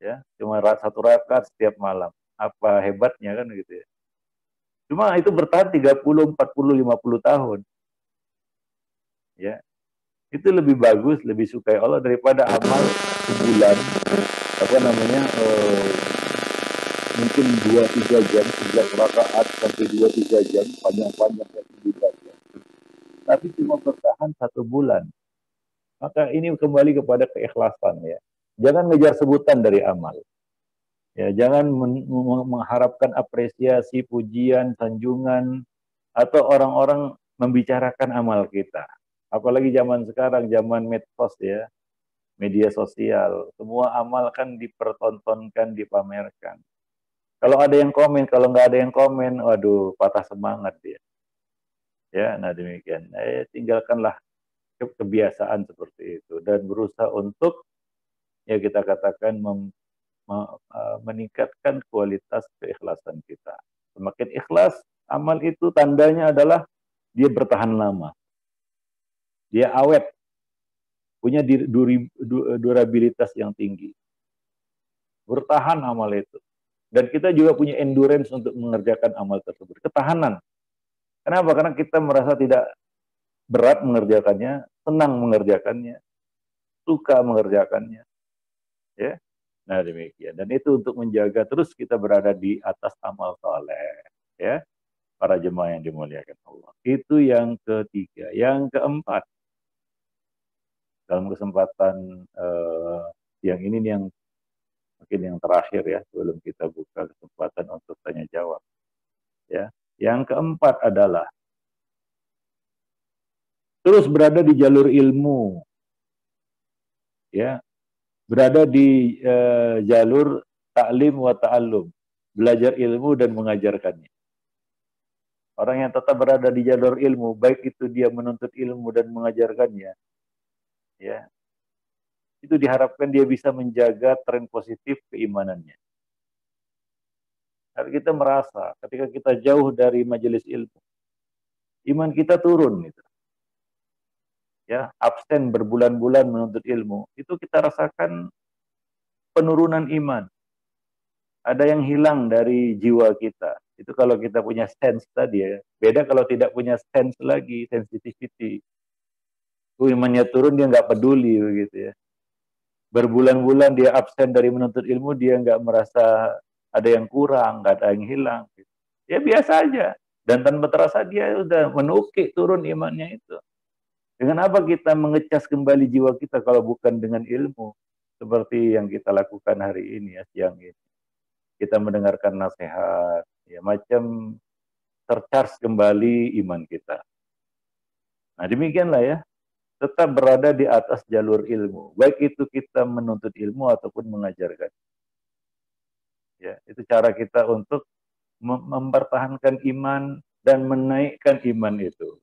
S1: Ya, cuma 1 rakaat setiap malam. Apa hebatnya kan gitu ya. Cuma itu bertahan 30, 40, 50 tahun. Ya, itu lebih bagus, lebih sukai Allah daripada amal sebulan, apa namanya, mungkin 2-3 jam, 11 rakaat sampai 2-3 jam, panjang-panjang kayak 7 jam. Tapi cuma bertahan 1 bulan. Maka ini kembali kepada keikhlasan ya. Jangan ngejar sebutan dari amal. Ya, jangan mengharapkan apresiasi, pujian, sanjungan, atau orang-orang membicarakan amal kita. Apalagi zaman sekarang, zaman medsos ya, media sosial. Semua amal kan dipertontonkan, dipamerkan. Kalau ada yang komen, kalau nggak ada yang komen, waduh, patah semangat dia. Ya, nah demikian. Tinggalkanlah kebiasaan seperti itu dan berusaha untuk ya kita katakan meningkatkan kualitas keikhlasan kita. Semakin ikhlas, amal itu tandanya adalah dia bertahan lama. Dia awet, punya durabilitas yang tinggi. Bertahan amal itu. Dan kita juga punya endurance untuk mengerjakan amal tersebut. Ketahanan. Kenapa? Karena kita merasa tidak berat mengerjakannya, senang mengerjakannya, suka mengerjakannya. Ya. Nah demikian. Dan itu untuk menjaga terus kita berada di atas amal soleh. Ya. Para jemaah yang dimuliakan Allah. Itu yang ketiga. Yang keempat. Dalam kesempatan yang ini nih yang mungkin yang terakhir ya, sebelum kita buka kesempatan untuk tanya jawab. Ya. Yang keempat adalah terus berada di jalur ilmu. Ya. Berada di jalur ta'lim wa ta'allum. Belajar ilmu dan mengajarkannya. Orang yang tetap berada di jalur ilmu, baik itu dia menuntut ilmu dan mengajarkannya, ya, itu diharapkan dia bisa menjaga tren positif keimanannya. Karena kita merasa ketika kita jauh dari majelis ilmu, iman kita turun gitu. Ya, absen berbulan-bulan menuntut ilmu, itu kita rasakan penurunan iman. Ada yang hilang dari jiwa kita. Itu kalau kita punya sense tadi ya. Beda kalau tidak punya sense lagi, sensitivity. Imannya turun, dia nggak peduli begitu ya. Berbulan-bulan dia absen dari menuntut ilmu, dia nggak merasa ada yang kurang, nggak ada yang hilang. Ya biasa aja. Dan tanpa terasa dia udah menukik turun imannya itu. Dengan apa kita mengecas kembali jiwa kita kalau bukan dengan ilmu? Seperti yang kita lakukan hari ini ya, siang ini. Kita mendengarkan nasihat, ya macam tercharge kembali iman kita. Nah demikianlah ya, tetap berada di atas jalur ilmu. Baik itu kita menuntut ilmu ataupun mengajarkan. Ya, itu cara kita untuk mempertahankan iman dan menaikkan iman itu.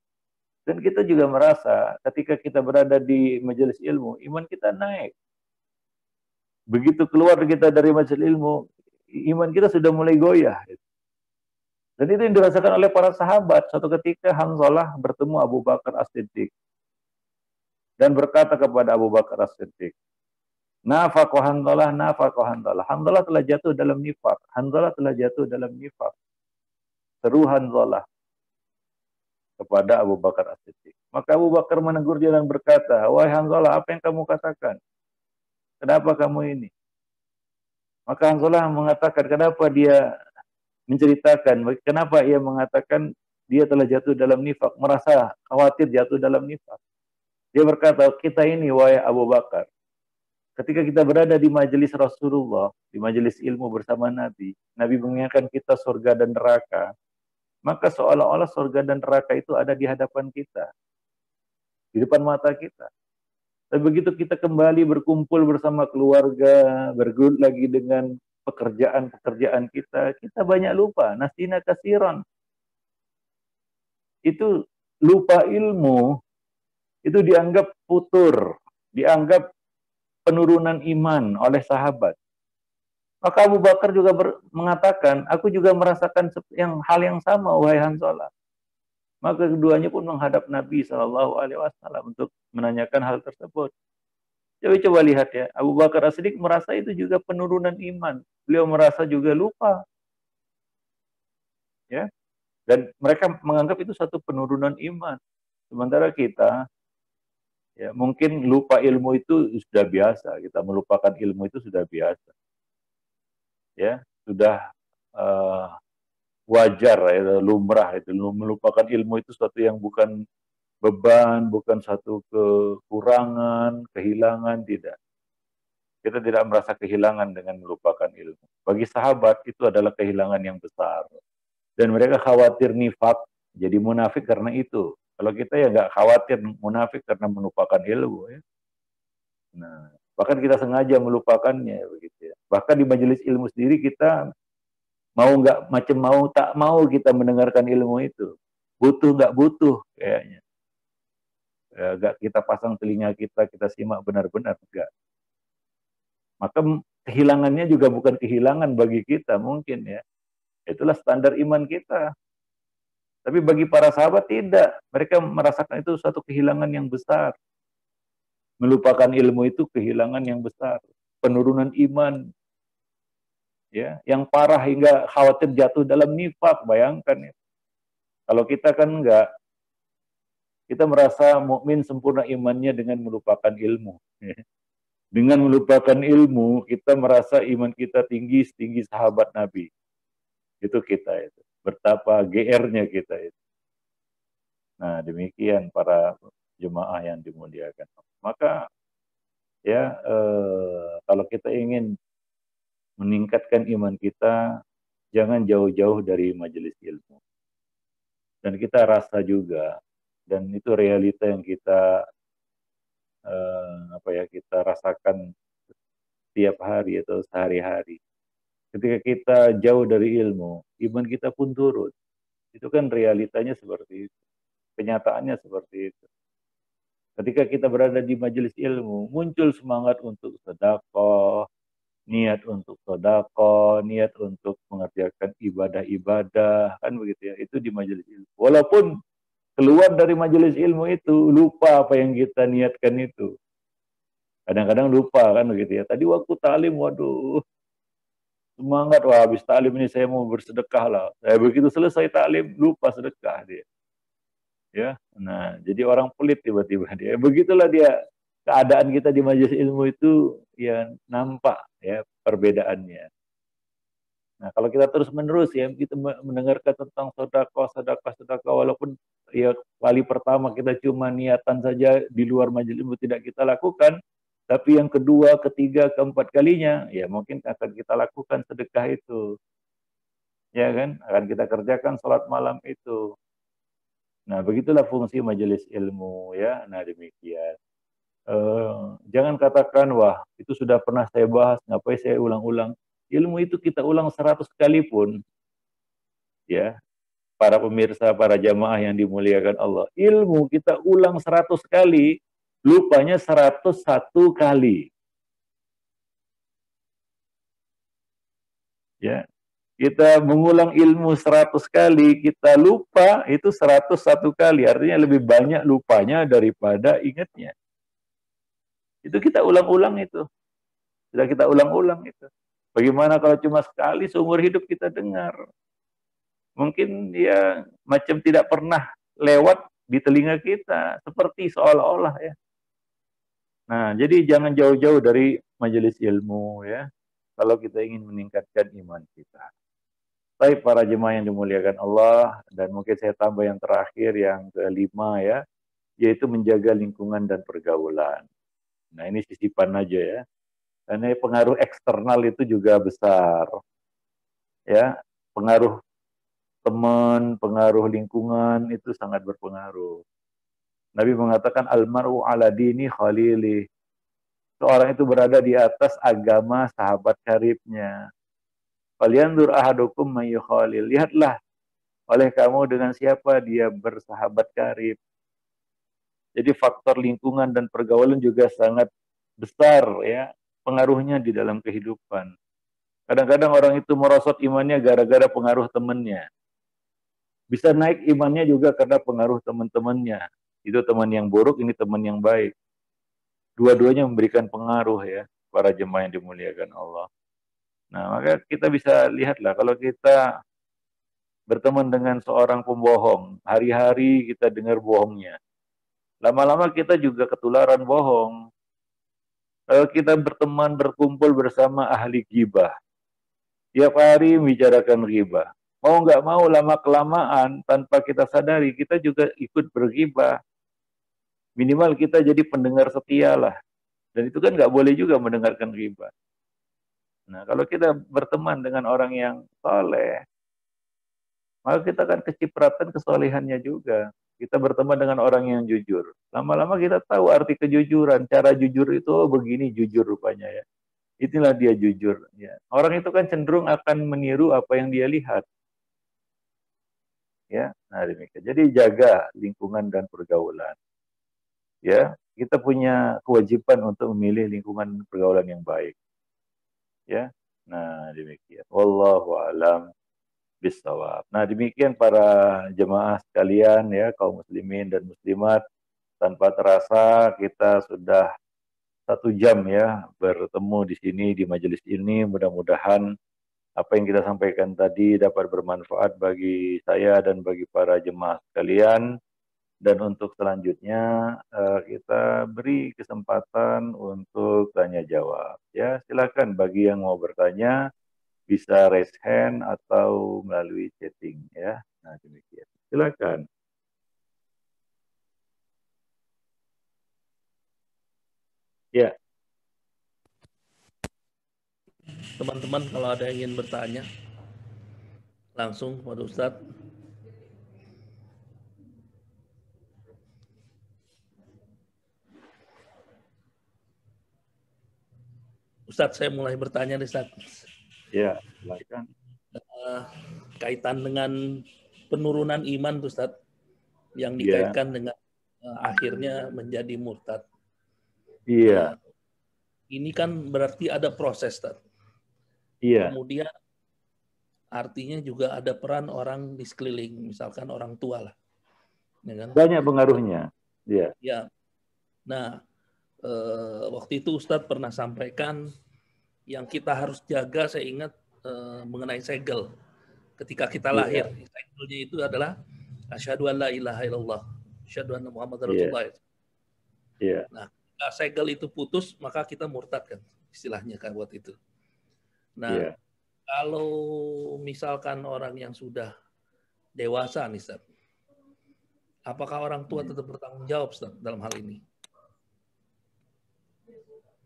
S1: Dan kita juga merasa ketika kita berada di majelis ilmu, iman kita naik. Begitu keluar kita dari majelis ilmu, iman kita sudah mulai goyah. Dan itu yang dirasakan oleh para sahabat. Suatu ketika Hanzalah bertemu Abu Bakar As-Siddiq dan berkata kepada Abu Bakar As-Siddiq, nafaqo Hanzalah, nafaqo Hanzalah. Hanzalah telah jatuh dalam nifaq. Hanzalah telah jatuh dalam nifaq. Seru Hanzalah kepada Abu Bakar As-Siddiq. Maka Abu Bakar menegur dia dan berkata, wahai Hanzalah, apa yang kamu katakan? Kenapa kamu ini? Maka Hanzalah mengatakan, kenapa dia menceritakan, kenapa ia mengatakan dia telah jatuh dalam nifak, merasa khawatir jatuh dalam nifak. Dia berkata, kita ini wahai Abu Bakar, ketika kita berada di majelis Rasulullah, di majelis ilmu bersama Nabi, Nabi mengingatkan kita surga dan neraka, maka seolah-olah surga dan neraka itu ada di hadapan kita, di depan mata kita. Dan begitu kita kembali berkumpul bersama keluarga, bergelut lagi dengan pekerjaan-pekerjaan kita, kita banyak lupa. Nasina kasiran. Itu lupa ilmu, itu dianggap futur, dianggap penurunan iman oleh sahabat. Maka Abu Bakar juga mengatakan, aku juga merasakan hal yang sama, wahai Hanzalah. Maka keduanya pun menghadap Nabi Shallallahu Alaihi Wasallam untuk menanyakan hal tersebut. Coba lihat ya, Abu Bakar As-Siddiq merasa itu juga penurunan iman. Beliau merasa juga lupa, ya. Dan mereka menganggap itu satu penurunan iman. Sementara kita, ya mungkin lupa ilmu itu sudah biasa. Kita melupakan ilmu itu sudah biasa, ya. Sudah wajar, ya, lumrah itu. Melupakan ilmu itu suatu yang bukan beban, bukan satu kekurangan, kehilangan, tidak. Kita tidak merasa kehilangan dengan melupakan ilmu. Bagi sahabat itu adalah kehilangan yang besar. Dan mereka khawatir nifak, jadi munafik karena itu. Kalau kita ya nggak khawatir munafik karena melupakan ilmu. Ya. Nah, bahkan kita sengaja melupakannya begitu ya. Bahkan di majelis ilmu sendiri kita mau nggak macam mau tak mau kita mendengarkan ilmu itu. Butuh nggak butuh kayaknya. Nggak kita pasang telinga kita simak benar-benar enggak. Maka kehilangannya juga bukan kehilangan bagi kita mungkin ya. Itulah standar iman kita. Tapi bagi para sahabat tidak. Mereka merasakan itu suatu kehilangan yang besar. Melupakan ilmu itu kehilangan yang besar. Penurunan iman. Ya, yang parah hingga khawatir jatuh dalam nifak, bayangkan ya. Kalau kita kan enggak, kita merasa mukmin sempurna imannya dengan melupakan ilmu. Dengan melupakan ilmu, kita merasa iman kita tinggi setinggi sahabat Nabi. Itu kita itu. Betapa GR-nya kita itu. Nah, demikian para jemaah yang dimuliakan. Maka ya kalau kita ingin meningkatkan iman kita, jangan jauh-jauh dari majelis ilmu. Dan kita rasa juga, dan itu realita yang kita kita rasakan tiap hari atau sehari-hari. Ketika kita jauh dari ilmu, iman kita pun turun. Itu kan realitanya seperti itu. Kenyataannya seperti itu. Ketika kita berada di majelis ilmu, muncul semangat untuk sedekah, niat untuk sedekah, niat untuk mengerjakan ibadah-ibadah, kan begitu ya. Itu di majelis ilmu. Walaupun keluar dari majelis ilmu itu, lupa apa yang kita niatkan itu. Kadang-kadang lupa kan begitu ya. Tadi waktu talim, waduh, semangat, wah habis talim ini saya mau bersedekah lah. Saya begitu selesai talim, lupa sedekah dia. Ya, nah jadi orang pelit tiba-tiba dia. Begitulah dia keadaan kita di majelis ilmu itu ya nampak ya perbedaannya. Nah kalau kita terus menerus ya kita mendengarkan tentang sedekah walaupun ya kali pertama kita cuma niatan saja di luar majelis ilmu tidak kita lakukan, tapi yang kedua, ketiga, keempat kalinya ya mungkin akan kita lakukan sedekah itu. Ya kan, akan kita kerjakan sholat malam itu. Nah, begitulah fungsi majelis ilmu ya. Nah, demikian. Jangan katakan, wah, itu sudah pernah saya bahas, ngapain saya ulang-ulang. Ilmu itu kita ulang 100 kali pun. Ya, para pemirsa, para jamaah yang dimuliakan Allah. Ilmu kita ulang 100 kali, lupanya 101 kali. Ya, kita mengulang ilmu 100 kali, kita lupa itu 101 kali. Artinya lebih banyak lupanya daripada ingatnya. Itu kita ulang-ulang itu. Sudah kita ulang-ulang itu. Bagaimana kalau cuma sekali seumur hidup kita dengar? Mungkin dia macam tidak pernah lewat di telinga kita. Seperti seolah-olah ya. Nah, jadi jangan jauh-jauh dari majelis ilmu ya. Kalau kita ingin meningkatkan iman kita. Baik para jemaah yang dimuliakan Allah, dan mungkin saya tambah yang terakhir, yang kelima ya, yaitu menjaga lingkungan dan pergaulan. Nah ini sisipan aja ya, karena pengaruh eksternal itu juga besar. Ya, pengaruh teman, pengaruh lingkungan itu sangat berpengaruh. Nabi mengatakan almaru ala dini khalili. Seorang itu berada di atas agama sahabat karibnya. Falyanzur ahadukum mayyukhalil. Lihatlah oleh kamu dengan siapa dia bersahabat karib. Jadi faktor lingkungan dan pergaulan juga sangat besar ya pengaruhnya di dalam kehidupan. Kadang-kadang orang itu merosot imannya gara-gara pengaruh temannya. Bisa naik imannya juga karena pengaruh teman-temannya. Itu teman yang buruk, ini teman yang baik. Dua-duanya memberikan pengaruh ya, para jemaah yang dimuliakan Allah. Nah, maka kita bisa lihatlah kalau kita berteman dengan seorang pembohong, hari-hari kita dengar bohongnya. Lama-lama kita juga ketularan bohong. Kalau kita berteman, berkumpul bersama ahli ghibah, tiap hari membicarakan ghibah. Mau nggak mau lama-kelamaan tanpa kita sadari, kita juga ikut berghibah. Minimal kita jadi pendengar setia lah. Dan itu kan nggak boleh juga mendengarkan ghibah. Nah, kalau kita berteman dengan orang yang soleh, maka kita akan kecipratan kesolehannya juga. Kita berteman dengan orang yang jujur. Lama-lama kita tahu arti kejujuran. Cara jujur itu begini jujur rupanya ya. Itulah dia jujur. Ya. Orang itu kan cenderung akan meniru apa yang dia lihat. Ya, nah demikian. Jadi jaga lingkungan dan pergaulan. Ya, kita punya kewajiban untuk memilih lingkungan pergaulan yang baik. Ya, nah demikian. Wallahu a'lam bishawab. Nah demikian para jemaah sekalian ya, kaum muslimin dan muslimat, tanpa terasa kita sudah 1 jam ya bertemu di sini di majelis ini. Mudah-mudahan apa yang kita sampaikan tadi dapat bermanfaat bagi saya dan bagi para jemaah sekalian. Dan untuk selanjutnya kita beri kesempatan untuk tanya jawab. Ya, silakan bagi yang mau bertanya bisa raise hand atau melalui chatting ya. Nah, demikian. Silakan. Ya.
S2: Teman-teman kalau ada yang ingin bertanya, langsung kepada Ustadz. Ustadz, saya mulai bertanya nih, Ustadz.
S1: Ya, silakan.
S2: Kaitan dengan penurunan iman, Ustadz, yang
S1: Ya.
S2: dikaitkan dengan akhirnya menjadi murtad.
S1: Iya.
S2: Nah, ini kan berarti ada proses, Ustadz.
S1: Iya.
S2: Kemudian artinya juga ada peran orang di sekeliling, misalkan orang tua lah. Ya kan?
S1: Banyak pengaruhnya. Iya.
S2: Ya. Nah, waktu itu Ustadz pernah sampaikan yang kita harus jaga, saya ingat mengenai segel ketika kita lahir. Segelnya itu adalah asyhadu an la ilaha illallah, asyhadu anna Muhammadar Rasulullah.
S1: Iya.
S2: Nah, ketika segel itu putus, maka kita murtad kan, istilahnya kan buat itu. Nah, kalau misalkan orang yang sudah dewasa nih, Ustaz, apakah orang tua tetap bertanggung jawab, Ustaz, dalam hal ini?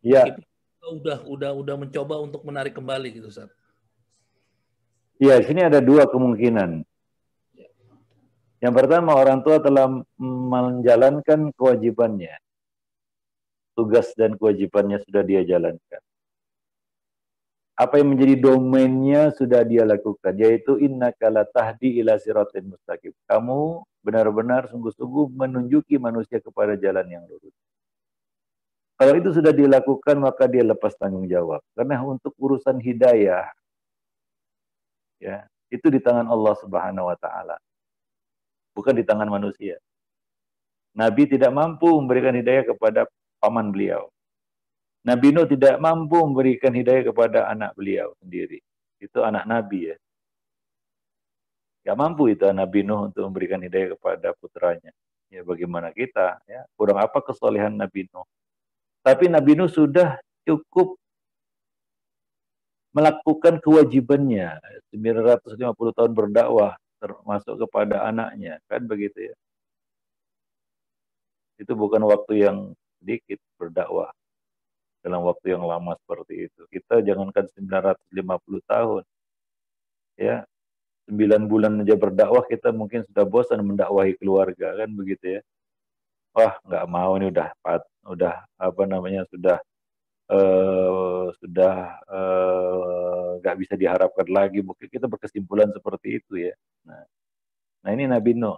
S1: Iya.
S2: Udah mencoba untuk menarik kembali gitu, Ustaz.
S1: Iya, sini ada 2 kemungkinan. Yang pertama, orang tua telah menjalankan kewajibannya. Tugas dan kewajibannya sudah dia jalankan. Apa yang menjadi domainnya sudah dia lakukan, yaitu innaka latahdi ila siratin mustaqim. Kamu benar-benar sungguh-sungguh menunjuki manusia kepada jalan yang lurus. Kalau itu sudah dilakukan, maka dia lepas tanggung jawab. Karena untuk urusan hidayah, ya, itu di tangan Allah Subhanahu wa taala. Bukan di tangan manusia. Nabi tidak mampu memberikan hidayah kepada paman beliau. Nabi Nuh tidak mampu memberikan hidayah kepada anak beliau sendiri. Itu anak Nabi ya. Gak mampu itu Nabi Nuh untuk memberikan hidayah kepada putranya. Ya bagaimana kita ya. Kurang apa kesolehan Nabi Nuh. Tapi Nabi Nuh sudah cukup melakukan kewajibannya. 950 tahun berdakwah termasuk kepada anaknya. Kan begitu ya. Itu bukan waktu yang sedikit berdakwah. Dalam waktu yang lama seperti itu. Kita jangankan 950 tahun. Ya, 9 bulan aja berdakwah kita mungkin sudah bosan mendakwahi keluarga kan begitu ya. Wah, nggak mau ini udah apa namanya nggak bisa diharapkan lagi. Mungkin kita berkesimpulan seperti itu ya. Nah ini Nabi Nuh.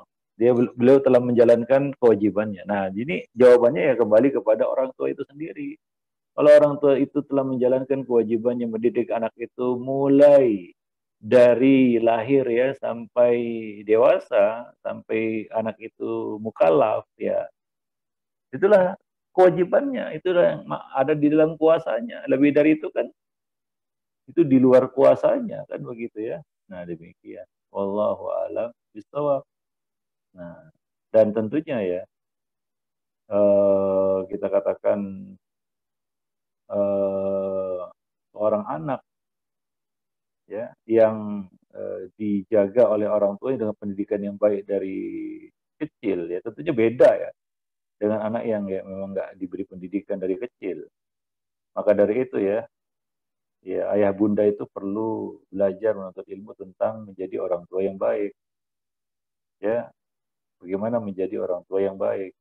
S1: Beliau telah menjalankan kewajibannya. Nah, ini jawabannya ya kembali kepada orang tua itu sendiri. Kalau orang tua itu telah menjalankan kewajibannya mendidik anak itu mulai dari lahir ya sampai dewasa, sampai anak itu mukallaf ya, itulah kewajibannya, itulah yang ada di dalam kuasanya. Lebih dari itu kan itu di luar kuasanya kan begitu ya. Nah demikian. Wallahu a'lam bishawab. Nah dan tentunya ya kita katakan seorang anak ya yang dijaga oleh orang tuanya dengan pendidikan yang baik dari kecil ya tentunya beda ya dengan anak yang ya memang nggak diberi pendidikan dari kecil. Maka dari itu ya ayah bunda itu perlu belajar menuntut ilmu tentang menjadi orang tua yang baik ya, bagaimana menjadi orang tua yang baik.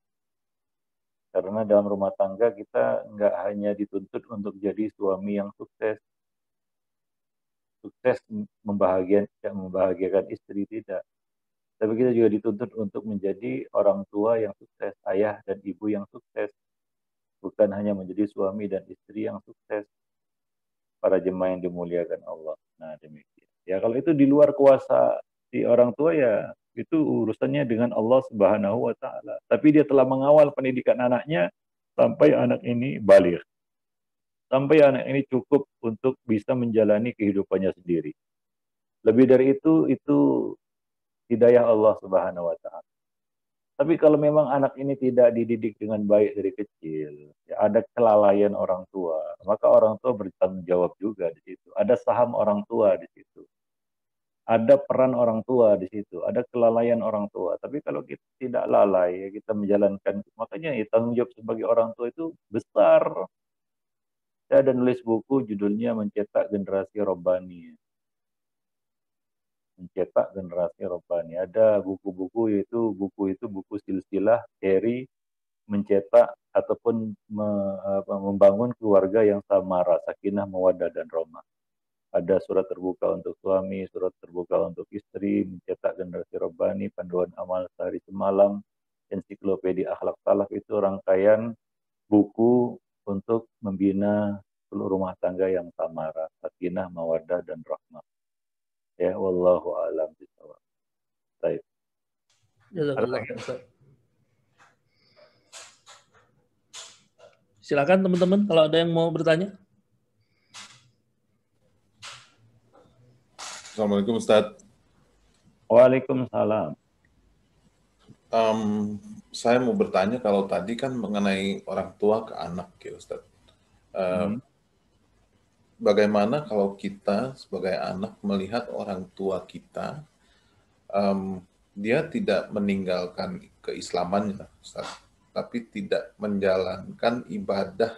S1: Karena dalam rumah tangga kita nggak hanya dituntut untuk jadi suami yang sukses, sukses membahagiakan istri tidak. Tapi kita juga dituntut untuk menjadi orang tua yang sukses, ayah dan ibu yang sukses. Bukan hanya menjadi suami dan istri yang sukses. Para jemaah yang dimuliakan Allah. Nah demikian. Ya kalau itu di luar kuasa si orang tua ya itu urusannya dengan Allah Subhanahu wa taala. Tapi dia telah mengawal pendidikan anaknya sampai anak ini balik. Sampai anak ini cukup untuk bisa menjalani kehidupannya sendiri. Lebih dari itu hidayah Allah Subhanahu wa taala. Tapi kalau memang anak ini tidak dididik dengan baik dari kecil, ya ada kelalaian orang tua, maka orang tua bertanggung jawab juga di situ. Ada saham orang tua di situ. Ada peran orang tua di situ, ada kelalaian orang tua. Tapi kalau kita tidak lalai, ya kita menjalankan, makanya ya, tanggung jawab sebagai orang tua itu besar. Saya ada nulis buku judulnya Mencetak Generasi Robbani. Mencetak Generasi Robbani. Ada buku-buku itu buku silsilah seri mencetak ataupun membangun keluarga yang samara, sakinah, mawaddah dan rahmah. Ada surat terbuka untuk suami, surat terbuka untuk istri, mencetak generasi robbani, panduan amal sehari semalam, ensiklopedia akhlak salaf itu rangkaian buku untuk membina seluruh rumah tangga yang samara, sakinah, mawaddah dan rahmah. Ya, wallahu a'lam bishawab. Baik.
S2: Jazakallah. Silakan teman-teman kalau ada yang mau bertanya.
S3: Assalamualaikum Ustadz.
S1: Waalaikumsalam.
S3: Saya mau bertanya kalau tadi kan mengenai orang tua ke anak ya Ustadz. Bagaimana kalau kita sebagai anak melihat orang tua kita, dia tidak meninggalkan keislamannya Ustadz, tapi tidak menjalankan ibadah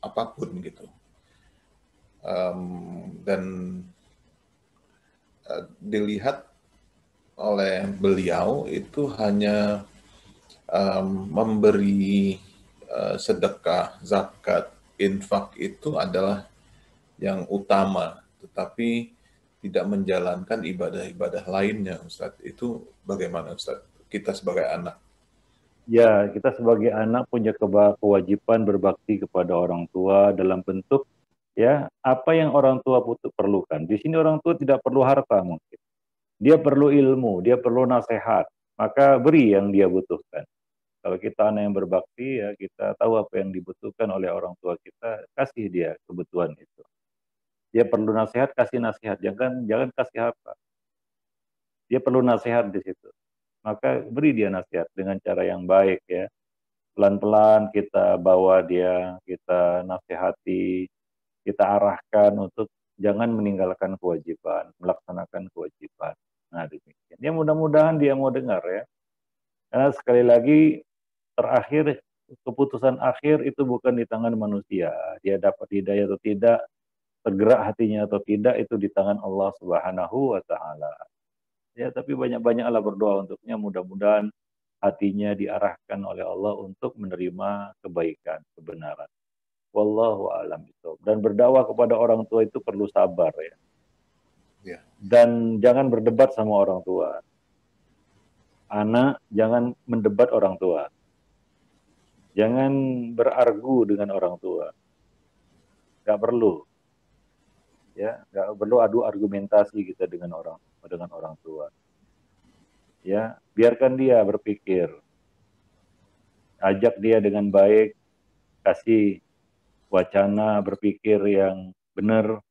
S3: apapun gitu. Dan dilihat oleh beliau itu hanya memberi sedekah, zakat, infak itu adalah yang utama, tetapi tidak menjalankan ibadah-ibadah lainnya, Ustadz. Itu bagaimana, Ustadz? Kita sebagai anak.
S1: Ya, kita sebagai anak punya kewajiban berbakti kepada orang tua dalam bentuk ya apa yang orang tua perlukan. Di sini orang tua tidak perlu harta mungkin. Dia perlu ilmu, dia perlu nasihat. Maka beri yang dia butuhkan. Kalau kita anak yang berbakti ya kita tahu apa yang dibutuhkan oleh orang tua kita, kasih dia kebutuhan itu. Dia perlu nasihat, kasih nasihat. Jangan kasih harta. Dia perlu nasihat di situ. Maka beri dia nasihat dengan cara yang baik ya. Pelan-pelan kita bawa dia, kita nasihati, kita arahkan untuk jangan meninggalkan kewajiban, melaksanakan kewajiban. Nah demikian. Ya mudah-mudahan dia mau dengar ya. Karena sekali lagi terakhir keputusan akhir itu bukan di tangan manusia. Dia dapat hidayah atau tidak, tergerak hatinya atau tidak itu di tangan Allah Subhanahu wa taala. Ya, tapi banyak-banyaklah berdoa untuknya, mudah-mudahan hatinya diarahkan oleh Allah untuk menerima kebaikan, kebenaran. Wallahu a'lam bishawab. Dan berdakwah kepada orang tua itu perlu sabar ya.
S3: Ya.
S1: Dan jangan berdebat sama orang tua. Anak jangan mendebat orang tua. Jangan berargu dengan orang tua. Nggak perlu. Ya, nggak perlu adu argumentasi kita dengan orang tua. Ya, biarkan dia berpikir. Ajak dia dengan baik, kasih wacana berpikir yang benar.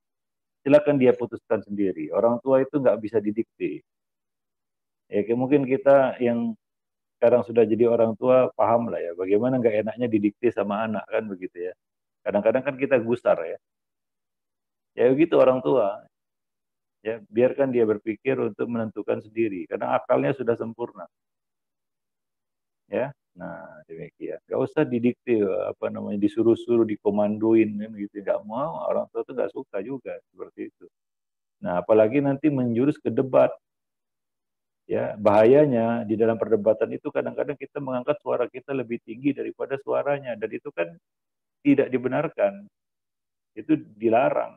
S1: Silakan dia putuskan sendiri. Orang tua itu nggak bisa didikte. Ya, mungkin kita yang sekarang sudah jadi orang tua paham lah ya, bagaimana nggak enaknya didikte sama anak kan begitu ya. Kadang-kadang kan kita gusar ya. Ya begitu orang tua. Ya, biarkan dia berpikir untuk menentukan sendiri karena akalnya sudah sempurna. Ya. Nah, demikian. Nggak usah didikte apa namanya disuruh-suruh dikomandoin kan gitu. Nggak mau, orang tua itu nggak suka juga seperti itu. Nah, apalagi nanti menjurus ke debat. Ya, bahayanya di dalam perdebatan itu kadang-kadang kita mengangkat suara kita lebih tinggi daripada suaranya dan itu kan tidak dibenarkan. Itu dilarang.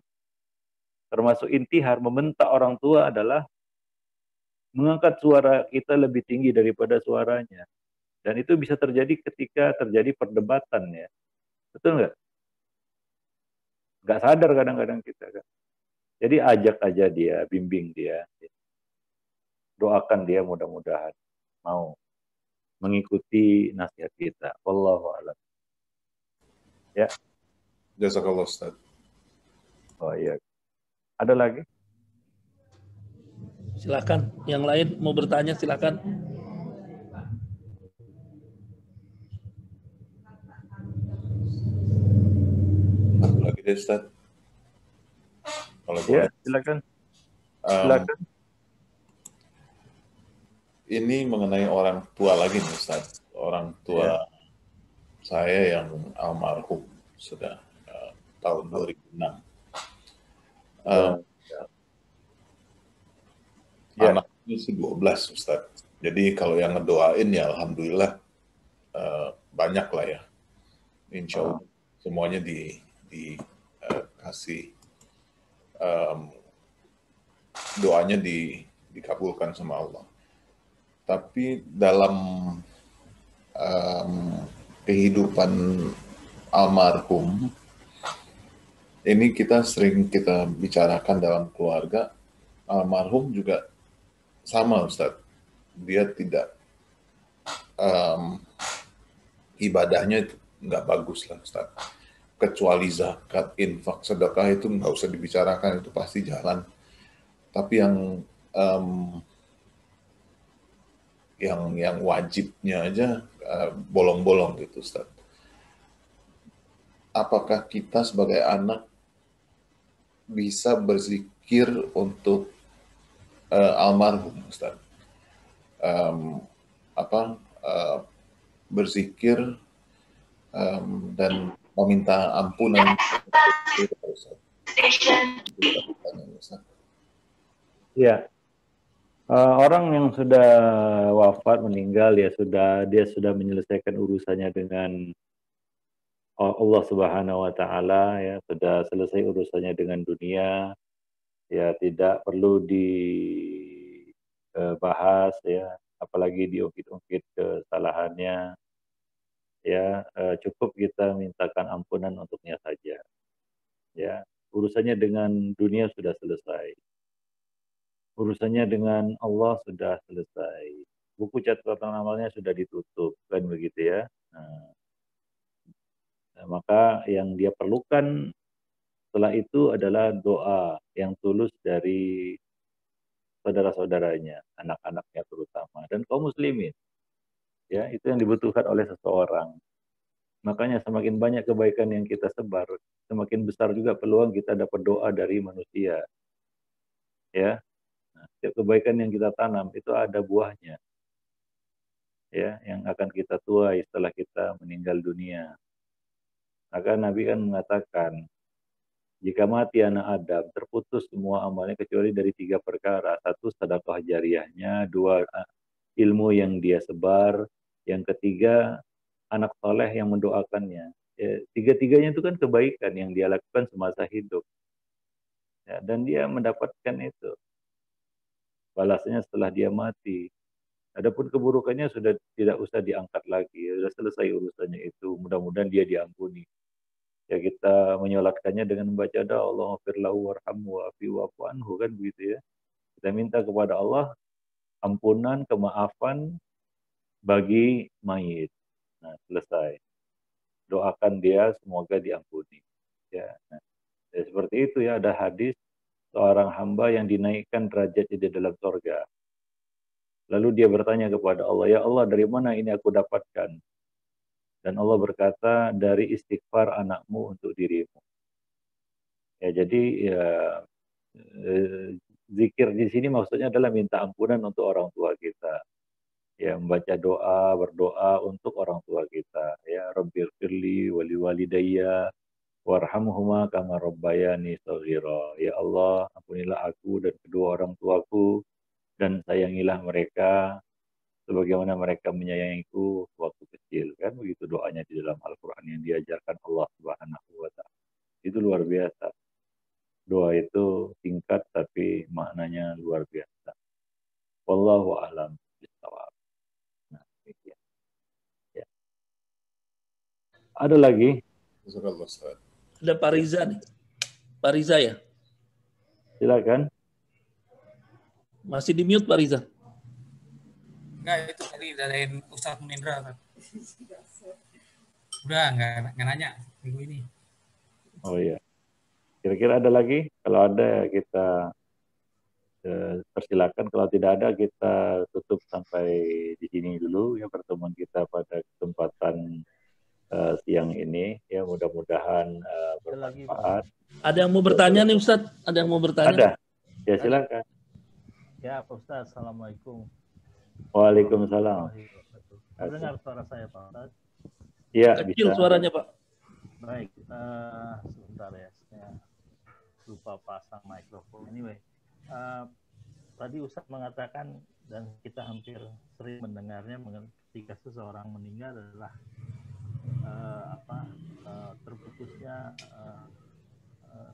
S1: Termasuk intihar, membentak orang tua adalah mengangkat suara kita lebih tinggi daripada suaranya. Dan itu bisa terjadi ketika terjadi perdebatan ya. Betul nggak? Nggak sadar kadang-kadang kita kan. Jadi ajak aja dia, bimbing dia. Doakan dia mudah-mudahan mau mengikuti nasihat kita. Wallahu a'lam. Ya.
S3: Jazakallah Ustaz.
S1: Oh iya. Ada lagi?
S2: Silakan. Yang lain mau bertanya silakan.
S3: Satu lagi deh Ustaz. Kalau
S1: Ya,
S3: boleh.
S1: silakan.
S3: Um,
S1: Silakan.
S3: ini mengenai orang tua lagi nih Ustaz. Orang tua saya yang almarhum sudah tahun 2006.
S1: Ya.
S3: Anaknya sih 12 Ustaz. Jadi kalau yang ngedoain ya alhamdulillah banyak lah ya. Insya Allah semuanya dikasih doanya dikabulkan sama Allah. Tapi dalam kehidupan almarhum ini kita sering kita bicarakan dalam keluarga, almarhum juga sama Ustaz. Dia tidak ibadahnya itu nggak bagus lah Ustaz. Kecuali zakat, infak, sedekah itu nggak usah dibicarakan, itu pasti jalan. Tapi yang wajibnya aja bolong-bolong gitu Ustaz. Apakah kita sebagai anak bisa berzikir untuk almarhum Ustaz? Berzikir dan meminta ampunan.
S1: Ya, orang yang sudah wafat meninggal ya dia sudah menyelesaikan urusannya dengan Allah Subhanahu Wa Taala ya sudah selesai urusannya dengan dunia ya tidak perlu dibahas ya apalagi diungkit-ungkit kesalahannya ya cukup kita mintakan ampunan untuknya saja ya urusannya dengan dunia sudah selesai urusannya dengan Allah sudah selesai buku catatan amalnya sudah ditutup kan begitu ya maka yang dia perlukan setelah itu adalah doa yang tulus dari saudara-saudaranya anak-anaknya terutama dan kaum muslimin ya itu yang dibutuhkan oleh seseorang. Makanya semakin banyak kebaikan yang kita sebar, semakin besar juga peluang kita dapat doa dari manusia. Ya, nah, setiap kebaikan yang kita tanam itu ada buahnya. Ya, yang akan kita tuai setelah kita meninggal dunia. Maka Nabi kan mengatakan, jika mati anak Adam, terputus semua amalnya kecuali dari 3 perkara. 1, sedekah jariahnya. 2, ilmu yang dia sebar. Yang ketiga, anak soleh yang mendoakannya. Ya, tiga-tiganya itu kan kebaikan yang dia lakukan semasa hidup. Ya, dan dia mendapatkan itu. Balasnya setelah dia mati. Adapun keburukannya sudah tidak usah diangkat lagi, sudah selesai urusannya itu. Mudah-mudahan dia diampuni. Ya kita menyolatkannya dengan membaca doa Allahumma firlahu warhamhu wa'afi wa'fu anhu, kan begitu ya. Kita minta kepada Allah ampunan, kemaafan bagi mayit. Nah, selesai. Doakan dia semoga diampuni. Ya, nah, ya seperti itu ya, ada hadis seorang hamba yang dinaikkan derajatnya di dalam surga. Lalu dia bertanya kepada Allah, ya Allah, dari mana ini aku dapatkan? Dan Allah berkata, dari istighfar anakmu untuk dirimu. Ya, jadi ya, zikir di sini maksudnya adalah minta ampunan untuk orang tua kita. Ya, membaca doa, berdoa untuk orang tua kita. Ya, Rabbil firli wali walidayya warhamhuma kama rabbayani shaghira. Ya Allah, ampunilah aku dan kedua orang tuaku dan sayangilah mereka sebagaimana mereka menyayangiku waktu kecil. Kan begitu doanya di dalam Al-Quran yang diajarkan Allah Subhanahu wa Ta'ala. Itu luar biasa. Doa itu singkat tapi maknanya luar biasa. Wallahu a'lam bishawab. Nah, demikian. Ya. Ada lagi?
S2: Ada Pak Riza nih. Pak Riza ya?
S1: Silakan.
S2: Masih di mute Pak Riza?
S4: Enggak, itu tadi dari Ustadz Munindra. Udah, nggak nanya minggu ini.
S1: Oh iya. Kira-kira ada lagi? Kalau ada kita persilakan. Kalau tidak ada kita tutup sampai di sini dulu ya pertemuan kita pada kesempatan siang ini. Ya mudah-mudahan bermanfaat.
S2: Ada yang mau bertanya nih Ustadz? Ada yang mau bertanya?
S1: Ada. Ya silakan.
S5: Ya Pak Ustadz, Assalamualaikum.
S1: Waalaikumsalam.
S5: Dengar suara saya Pak Ustadz?
S1: Iya,
S2: Kecil
S1: bisa.
S2: suaranya Pak.
S5: Baik, sebentar ya, saya lupa pasang mikrofon. Anyway, tadi Ustadz mengatakan dan kita hampir sering mendengarnya ketika seseorang meninggal adalah terputusnya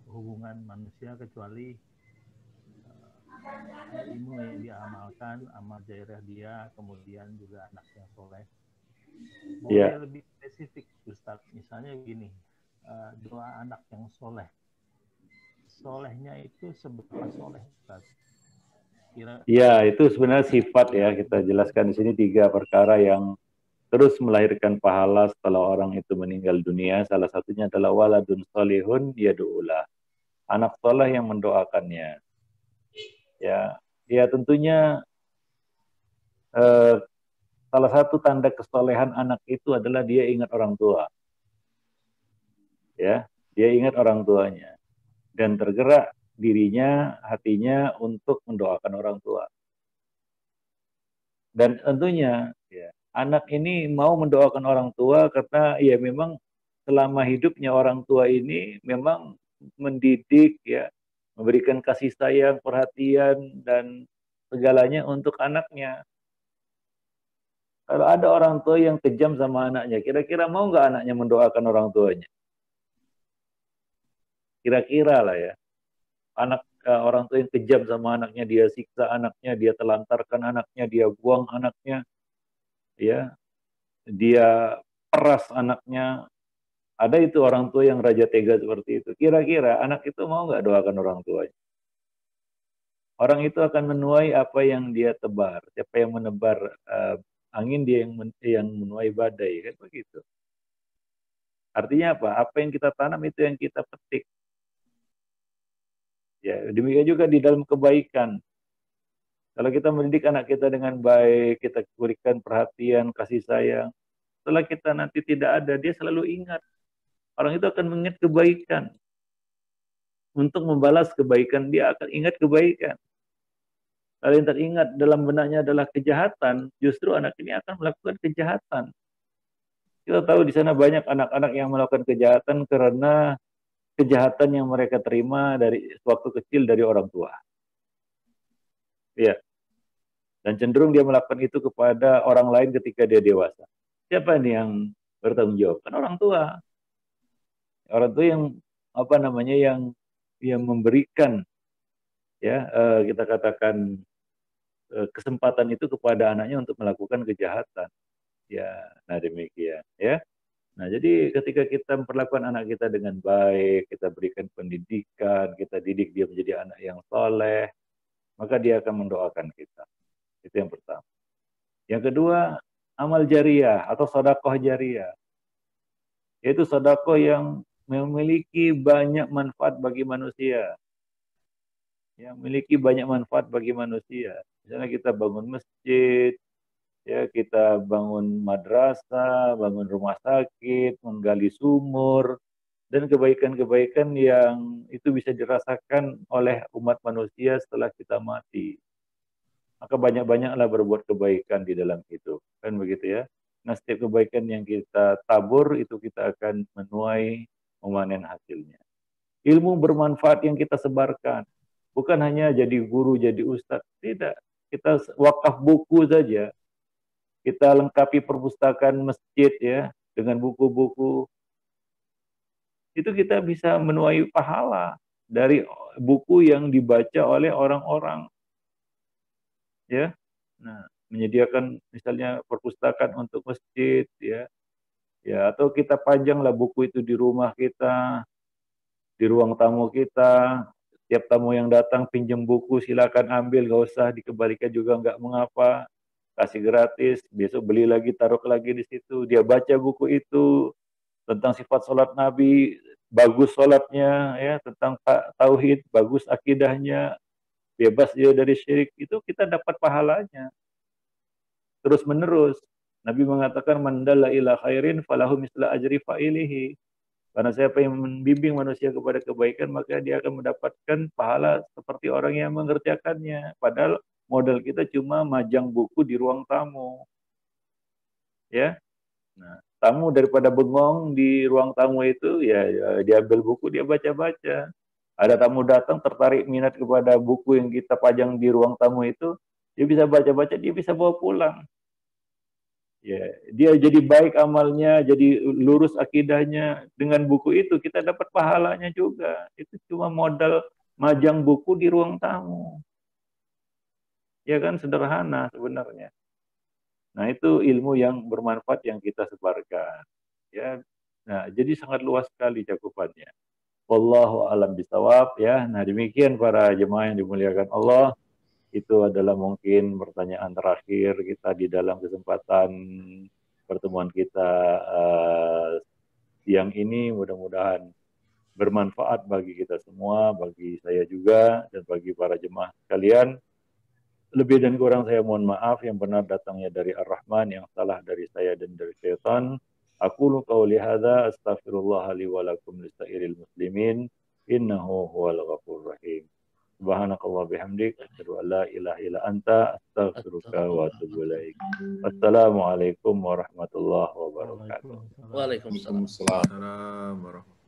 S5: hubungan manusia kecuali ilmu yang dia amalkan, amal jairah dia, kemudian juga anak yang soleh. Boleh lebih spesifik Ustadz, misalnya begini, doa anak yang soleh. Solehnya itu seberapa soleh Ustadz?
S1: Ya, itu sebenarnya sifat ya, kita jelaskan di sini 3 perkara yang terus melahirkan pahala setelah orang itu meninggal dunia. Salah satunya adalah waladun salihun yad'ulah. Anak soleh yang mendoakannya. Ya tentunya salah satu tanda kesolehan anak itu adalah dia ingat orang tua. Ya, dia ingat orang tuanya dan tergerak dirinya, hatinya untuk mendoakan orang tua. Dan tentunya ya, anak ini mau mendoakan orang tua karena ya memang selama hidupnya orang tua ini memang mendidik ya, memberikan kasih sayang, perhatian dan segalanya untuk anaknya. Kalau ada orang tua yang kejam sama anaknya, kira-kira mau nggak anaknya mendoakan orang tuanya? Kira-kira lah ya. Orang tua yang kejam sama anaknya, dia siksa anaknya, dia telantarkan anaknya, dia buang anaknya, ya, dia peras anaknya. Ada itu orang tua yang raja tega seperti itu. Kira-kira anak itu mau nggak doakan orang tuanya? Orang itu akan menuai apa yang dia tebar. Siapa yang menebar angin, dia yang menuai badai, kan begitu. Artinya apa? Apa yang kita tanam itu yang kita petik. Ya, demikian juga di dalam kebaikan. Kalau kita mendidik anak kita dengan baik, kita berikan perhatian, kasih sayang, setelah kita nanti tidak ada, dia selalu ingat. Orang itu akan mengingat kebaikan. Untuk membalas kebaikan, dia akan ingat kebaikan. Kalau yang teringat dalam benaknya adalah kejahatan, justru anak ini akan melakukan kejahatan. Kita tahu di sana banyak anak-anak yang melakukan kejahatan karena kejahatan yang mereka terima dari waktu kecil dari orang tua. Ya. Dan cenderung dia melakukan itu kepada orang lain ketika dia dewasa. Siapa nih yang bertanggung jawab? Kan orang tua. Orang tua yang yang memberikan, ya kita katakan kesempatan itu kepada anaknya untuk melakukan kejahatan. Ya, nah demikian ya. Nah, jadi ketika kita memperlakukan anak kita dengan baik, kita berikan pendidikan, kita didik dia menjadi anak yang soleh, maka dia akan mendoakan kita. Itu yang pertama. Yang kedua, amal jariah atau sedekah jariah. Yaitu sedekah yang memiliki banyak manfaat bagi manusia. Yang memiliki banyak manfaat bagi manusia. Misalnya kita bangun masjid, ya kita bangun madrasah, bangun rumah sakit, menggali sumur, dan kebaikan-kebaikan yang itu bisa dirasakan oleh umat manusia setelah kita mati. Maka banyak-banyaklah berbuat kebaikan di dalam hidup. Kan begitu ya. Nah, setiap kebaikan yang kita tabur, itu kita akan menuai, memanen hasilnya. Ilmu bermanfaat yang kita sebarkan. Bukan hanya jadi guru, jadi ustadz. Tidak. Kita wakaf buku saja. Kita lengkapi perpustakaan masjid ya dengan buku-buku. Itu kita bisa menuai pahala dari buku yang dibaca oleh orang-orang. Ya. Nah, menyediakan misalnya perpustakaan untuk masjid ya. Ya, atau kita panjanglah buku itu di rumah kita, di ruang tamu kita. Setiap tamu yang datang pinjam buku, silakan ambil, gak usah dikembalikan juga nggak mengapa. Kasih gratis, besok beli lagi, taruh lagi di situ. Dia baca buku itu tentang sifat sholat Nabi, bagus sholatnya, ya tentang tauhid, bagus akidahnya, bebas dia dari syirik, itu kita dapat pahalanya. Terus menerus. Nabi mengatakan mandalla ila khairin falahu misla ajri fa'ilihi. Karena siapa yang membimbing manusia kepada kebaikan, maka dia akan mendapatkan pahala seperti orang yang mengerjakannya. Padahal modal kita cuma majang buku di ruang tamu. Ya. Nah, tamu daripada bengong di ruang tamu itu, ya diambil buku, dia baca-baca. Ada tamu datang tertarik minat kepada buku yang kita pajang di ruang tamu itu, dia bisa baca-baca, dia bisa bawa pulang. Ya, dia jadi baik amalnya, jadi lurus akidahnya. Dengan buku itu kita dapat pahalanya juga. Itu cuma modal majang buku di ruang tamu. Ya kan, sederhana sebenarnya. Nah, itu ilmu yang bermanfaat yang kita sebarkan. Ya. Nah, jadi sangat luas sekali cakupannya. Wallahu a'lam bishawab ya. Nah, demikian para jemaah yang dimuliakan Allah. Itu adalah mungkin pertanyaan terakhir kita di dalam kesempatan pertemuan kita siang ini. Mudah-mudahan bermanfaat bagi kita semua, bagi saya juga, dan bagi para jemaah sekalian. Lebih dan kurang saya mohon maaf, yang benar datangnya dari Ar-Rahman, yang salah dari saya dan dari syaitan. Aqulu qawli hadza astaghfirullah li wa lakum lisairil muslimin innahu huwal ghafurur rahim. Subhanakallah bihamdik, asyhadu an la ilaha illa anta, astaghfiruka wa atubu ilaik. Assalamualaikum warahmatullahi wabarakatuh.
S2: Waalaikumsalam.
S3: Waalaikumsalam warahmatullahi wabarakatuh.